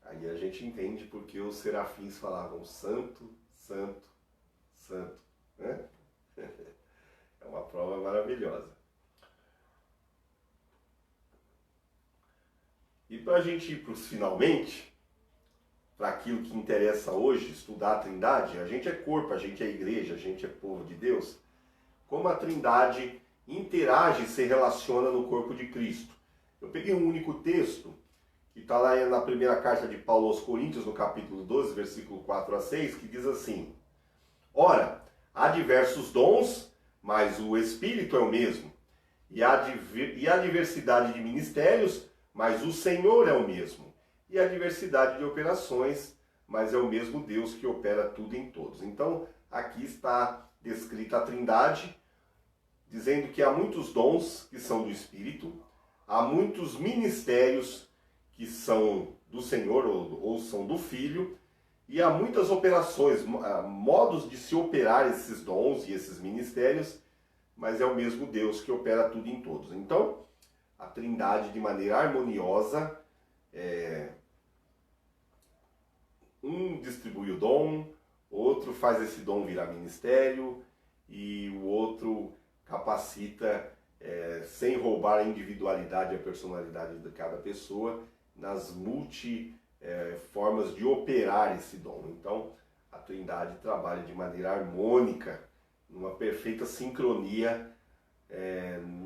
aí a gente entende porque os serafins falavam santo, santo, santo, né? É uma prova maravilhosa. E para a gente ir para os finalmente, para aquilo que interessa hoje, estudar a Trindade, a gente é corpo, a gente é igreja, a gente é povo de Deus. Como a Trindade interage e se relaciona no corpo de Cristo. Eu peguei um único texto, que está lá na primeira carta de Paulo aos Coríntios, no capítulo 12, versículo 4 a 6, que diz assim: ora, há diversos dons, mas o Espírito é o mesmo. E há diversidade de ministérios, mas o Senhor é o mesmo. E há diversidade de operações, mas é o mesmo Deus que opera tudo em todos. Então, aqui está descrita a Trindade, dizendo que há muitos dons que são do Espírito, há muitos ministérios que são do Senhor ou são do Filho, e há muitas operações, modos de se operar esses dons e esses ministérios, mas é o mesmo Deus que opera tudo em todos. Então, a Trindade, de maneira harmoniosa, um distribui o dom, outro faz esse dom virar ministério e o outro capacita sem roubar a individualidade e a personalidade de cada pessoa nas formas de operar esse dom. Então, a Trindade trabalha de maneira harmônica, numa perfeita sincronia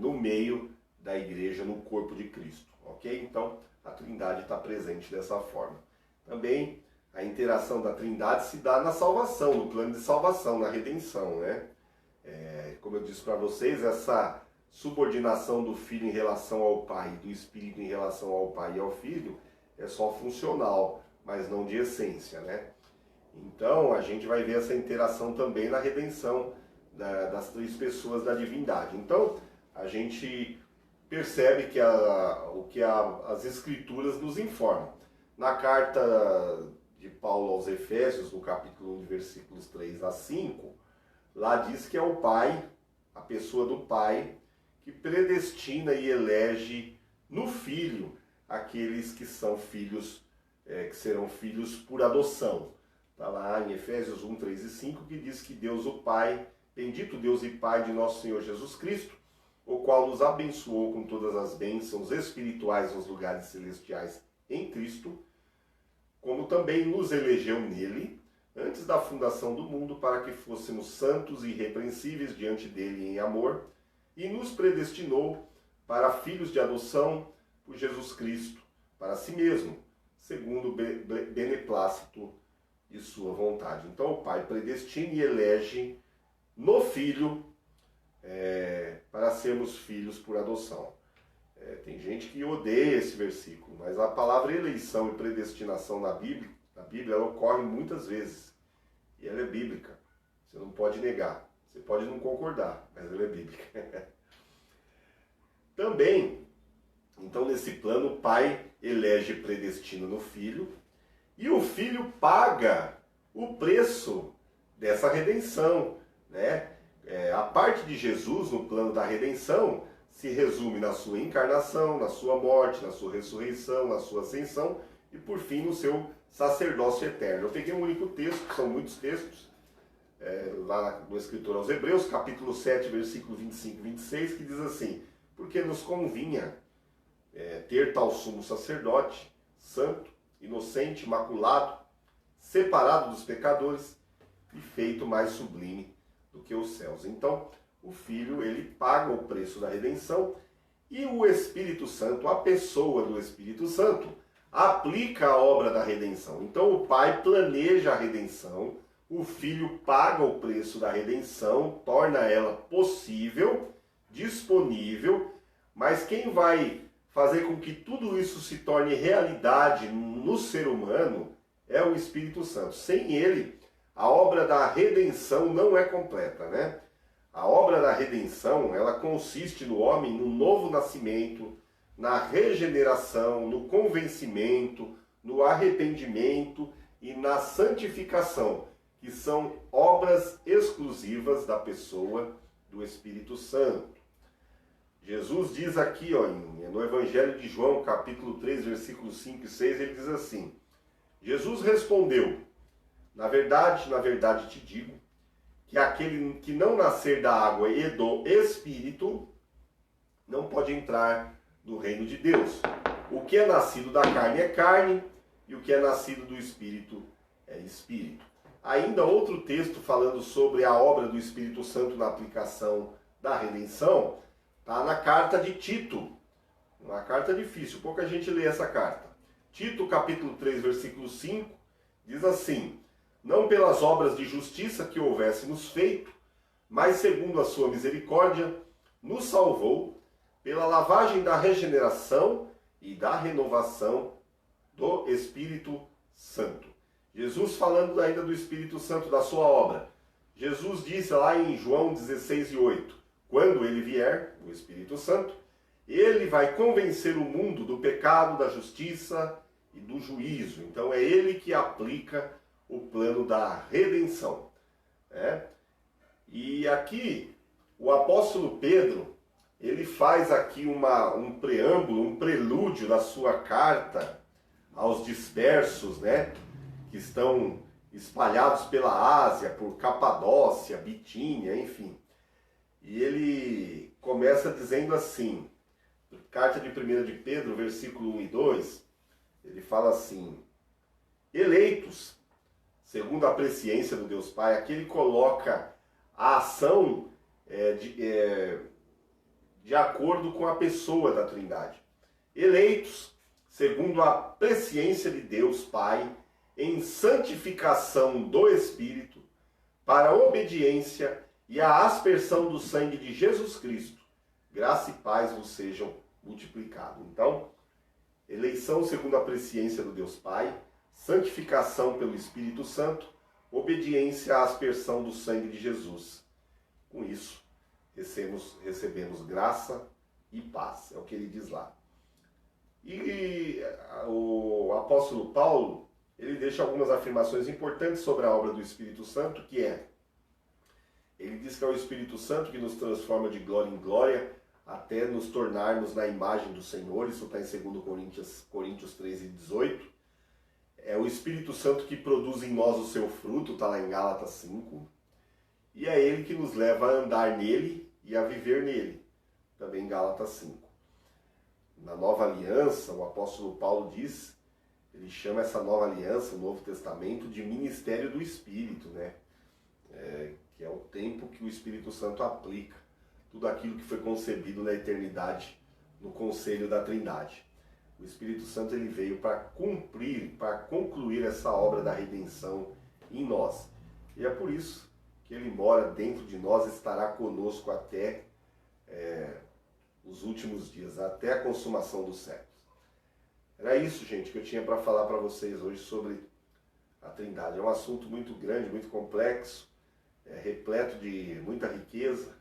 no meio da igreja, no corpo de Cristo, ok? Então, a Trindade está presente dessa forma. Também, a interação da Trindade se dá na salvação, no plano de salvação, na redenção, né? Como eu disse para vocês, essa subordinação do Filho em relação ao Pai, do Espírito em relação ao Pai e ao Filho, é só funcional, mas não de essência, né? Então, a gente vai ver essa interação também na redenção das três pessoas da divindade. Então, a gente percebe que o que as Escrituras nos informam. Na carta de Paulo aos Efésios, no capítulo 1, versículos 3 a 5, lá diz que é o Pai, a pessoa do Pai, que predestina e elege no Filho aqueles que são filhos, que serão filhos por adoção. Está lá em Efésios 1, 3 e 5, que diz que Deus o Pai, bendito Deus e Pai de nosso Senhor Jesus Cristo, o qual nos abençoou com todas as bênçãos espirituais nos lugares celestiais em Cristo, como também nos elegeu nele, antes da fundação do mundo, para que fôssemos santos e irrepreensíveis diante dele em amor, e nos predestinou para filhos de adoção por Jesus Cristo, para si mesmo, segundo o beneplácito de sua vontade. Então o Pai predestina e elege no Filho para sermos filhos por adoção. Tem gente que odeia esse versículo, mas a palavra eleição e predestinação na Bíblia ela ocorre muitas vezes. E ela é bíblica. Você não pode negar. Você pode não concordar, mas ela é bíblica. Também, então nesse plano, o Pai elege e predestina no Filho, e o Filho paga o preço dessa redenção, né? A parte de Jesus no plano da redenção se resume na sua encarnação, na sua morte, na sua ressurreição, na sua ascensão e, por fim, no seu sacerdócio eterno. Eu peguei um único texto, são muitos textos, lá no escritor aos Hebreus, capítulo 7, versículo 25 e 26, que diz assim: porque nos convinha ter tal sumo sacerdote, santo, inocente, imaculado, separado dos pecadores e feito mais sublime do que os céus. Então, o Filho, ele paga o preço da redenção, e o Espírito Santo, a pessoa do Espírito Santo, aplica a obra da redenção. Então o Pai planeja a redenção, o Filho paga o preço da redenção, torna ela possível, disponível, mas quem vai fazer com que tudo isso se torne realidade no ser humano é o Espírito Santo. Sem ele, a obra da redenção não é completa, né? A obra da redenção, ela consiste no homem no novo nascimento, na regeneração, no convencimento, no arrependimento e na santificação, que são obras exclusivas da pessoa do Espírito Santo. Jesus diz aqui, no Evangelho de João, capítulo 3, versículos 5 e 6, ele diz assim: Jesus respondeu: na verdade te digo, que aquele que não nascer da água e do Espírito não pode entrar no reino de Deus. O que é nascido da carne é carne, e o que é nascido do Espírito é Espírito. Ainda outro texto falando sobre a obra do Espírito Santo na aplicação da redenção, está na carta de Tito. Uma carta difícil, pouca gente lê essa carta. Tito, capítulo 3, versículo 5, diz assim: não pelas obras de justiça que houvéssemos feito, mas segundo a sua misericórdia, nos salvou pela lavagem da regeneração e da renovação do Espírito Santo. Jesus falando ainda do Espírito Santo, da sua obra. Jesus disse lá em João 16 e 8, quando ele vier, o Espírito Santo, ele vai convencer o mundo do pecado, da justiça e do juízo. Então é ele que aplica o plano da redenção. E aqui, o apóstolo Pedro, ele faz aqui um preâmbulo, um prelúdio da sua carta aos dispersos, que estão espalhados pela Ásia, por Capadócia, Bitínia, enfim. E ele começa dizendo assim, carta de 1 de Pedro, versículo 1 e 2, ele fala assim: eleitos, segundo a presciência do Deus Pai. Aqui ele coloca a ação de acordo com a pessoa da Trindade. Eleitos, segundo a presciência de Deus Pai, em santificação do Espírito, para a obediência e a aspersão do sangue de Jesus Cristo, graça e paz vos sejam multiplicados. Então, eleição segundo a presciência do Deus Pai, santificação pelo Espírito Santo, obediência à aspersão do sangue de Jesus. Com isso, recebemos graça e paz, é o que ele diz lá. E o apóstolo Paulo, ele deixa algumas afirmações importantes sobre a obra do Espírito Santo, que ele diz que é o Espírito Santo que nos transforma de glória em glória, até nos tornarmos na imagem do Senhor. Isso está em 2 Coríntios 13:18. É o Espírito Santo que produz em nós o seu fruto, está lá em Gálatas 5. E é ele que nos leva a andar nele e a viver nele, também em Gálatas 5. Na nova aliança, o apóstolo Paulo diz, ele chama essa nova aliança, o Novo Testamento, de ministério do Espírito, né? Que é o tempo que o Espírito Santo aplica tudo aquilo que foi concebido na eternidade no conselho da Trindade. O Espírito Santo ele veio para cumprir, para concluir essa obra da redenção em nós. E é por isso que ele mora dentro de nós, estará conosco até os últimos dias, até a consumação dos séculos. Era isso, gente, que eu tinha para falar para vocês hoje sobre a Trindade. É um assunto muito grande, muito complexo, repleto de muita riqueza,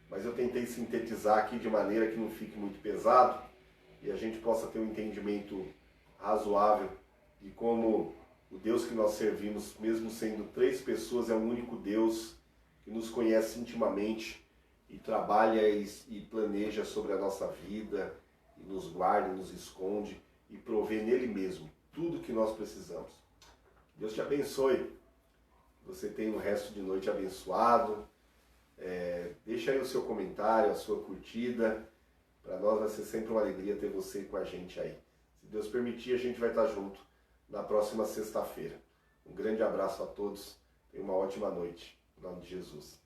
mas eu tentei sintetizar aqui de maneira que não fique muito pesado e a gente possa ter um entendimento razoável de como o Deus que nós servimos, mesmo sendo 3 pessoas, é um único Deus que nos conhece intimamente e trabalha e planeja sobre a nossa vida, e nos guarda, nos esconde e provê nele mesmo tudo que nós precisamos. Deus te abençoe. Você tenha um resto de noite abençoado. Deixa aí o seu comentário, a sua curtida. Para nós vai ser sempre uma alegria ter você com a gente aí. Se Deus permitir, a gente vai estar junto na próxima sexta-feira. Um grande abraço a todos. Tenha uma ótima noite. Em nome de Jesus.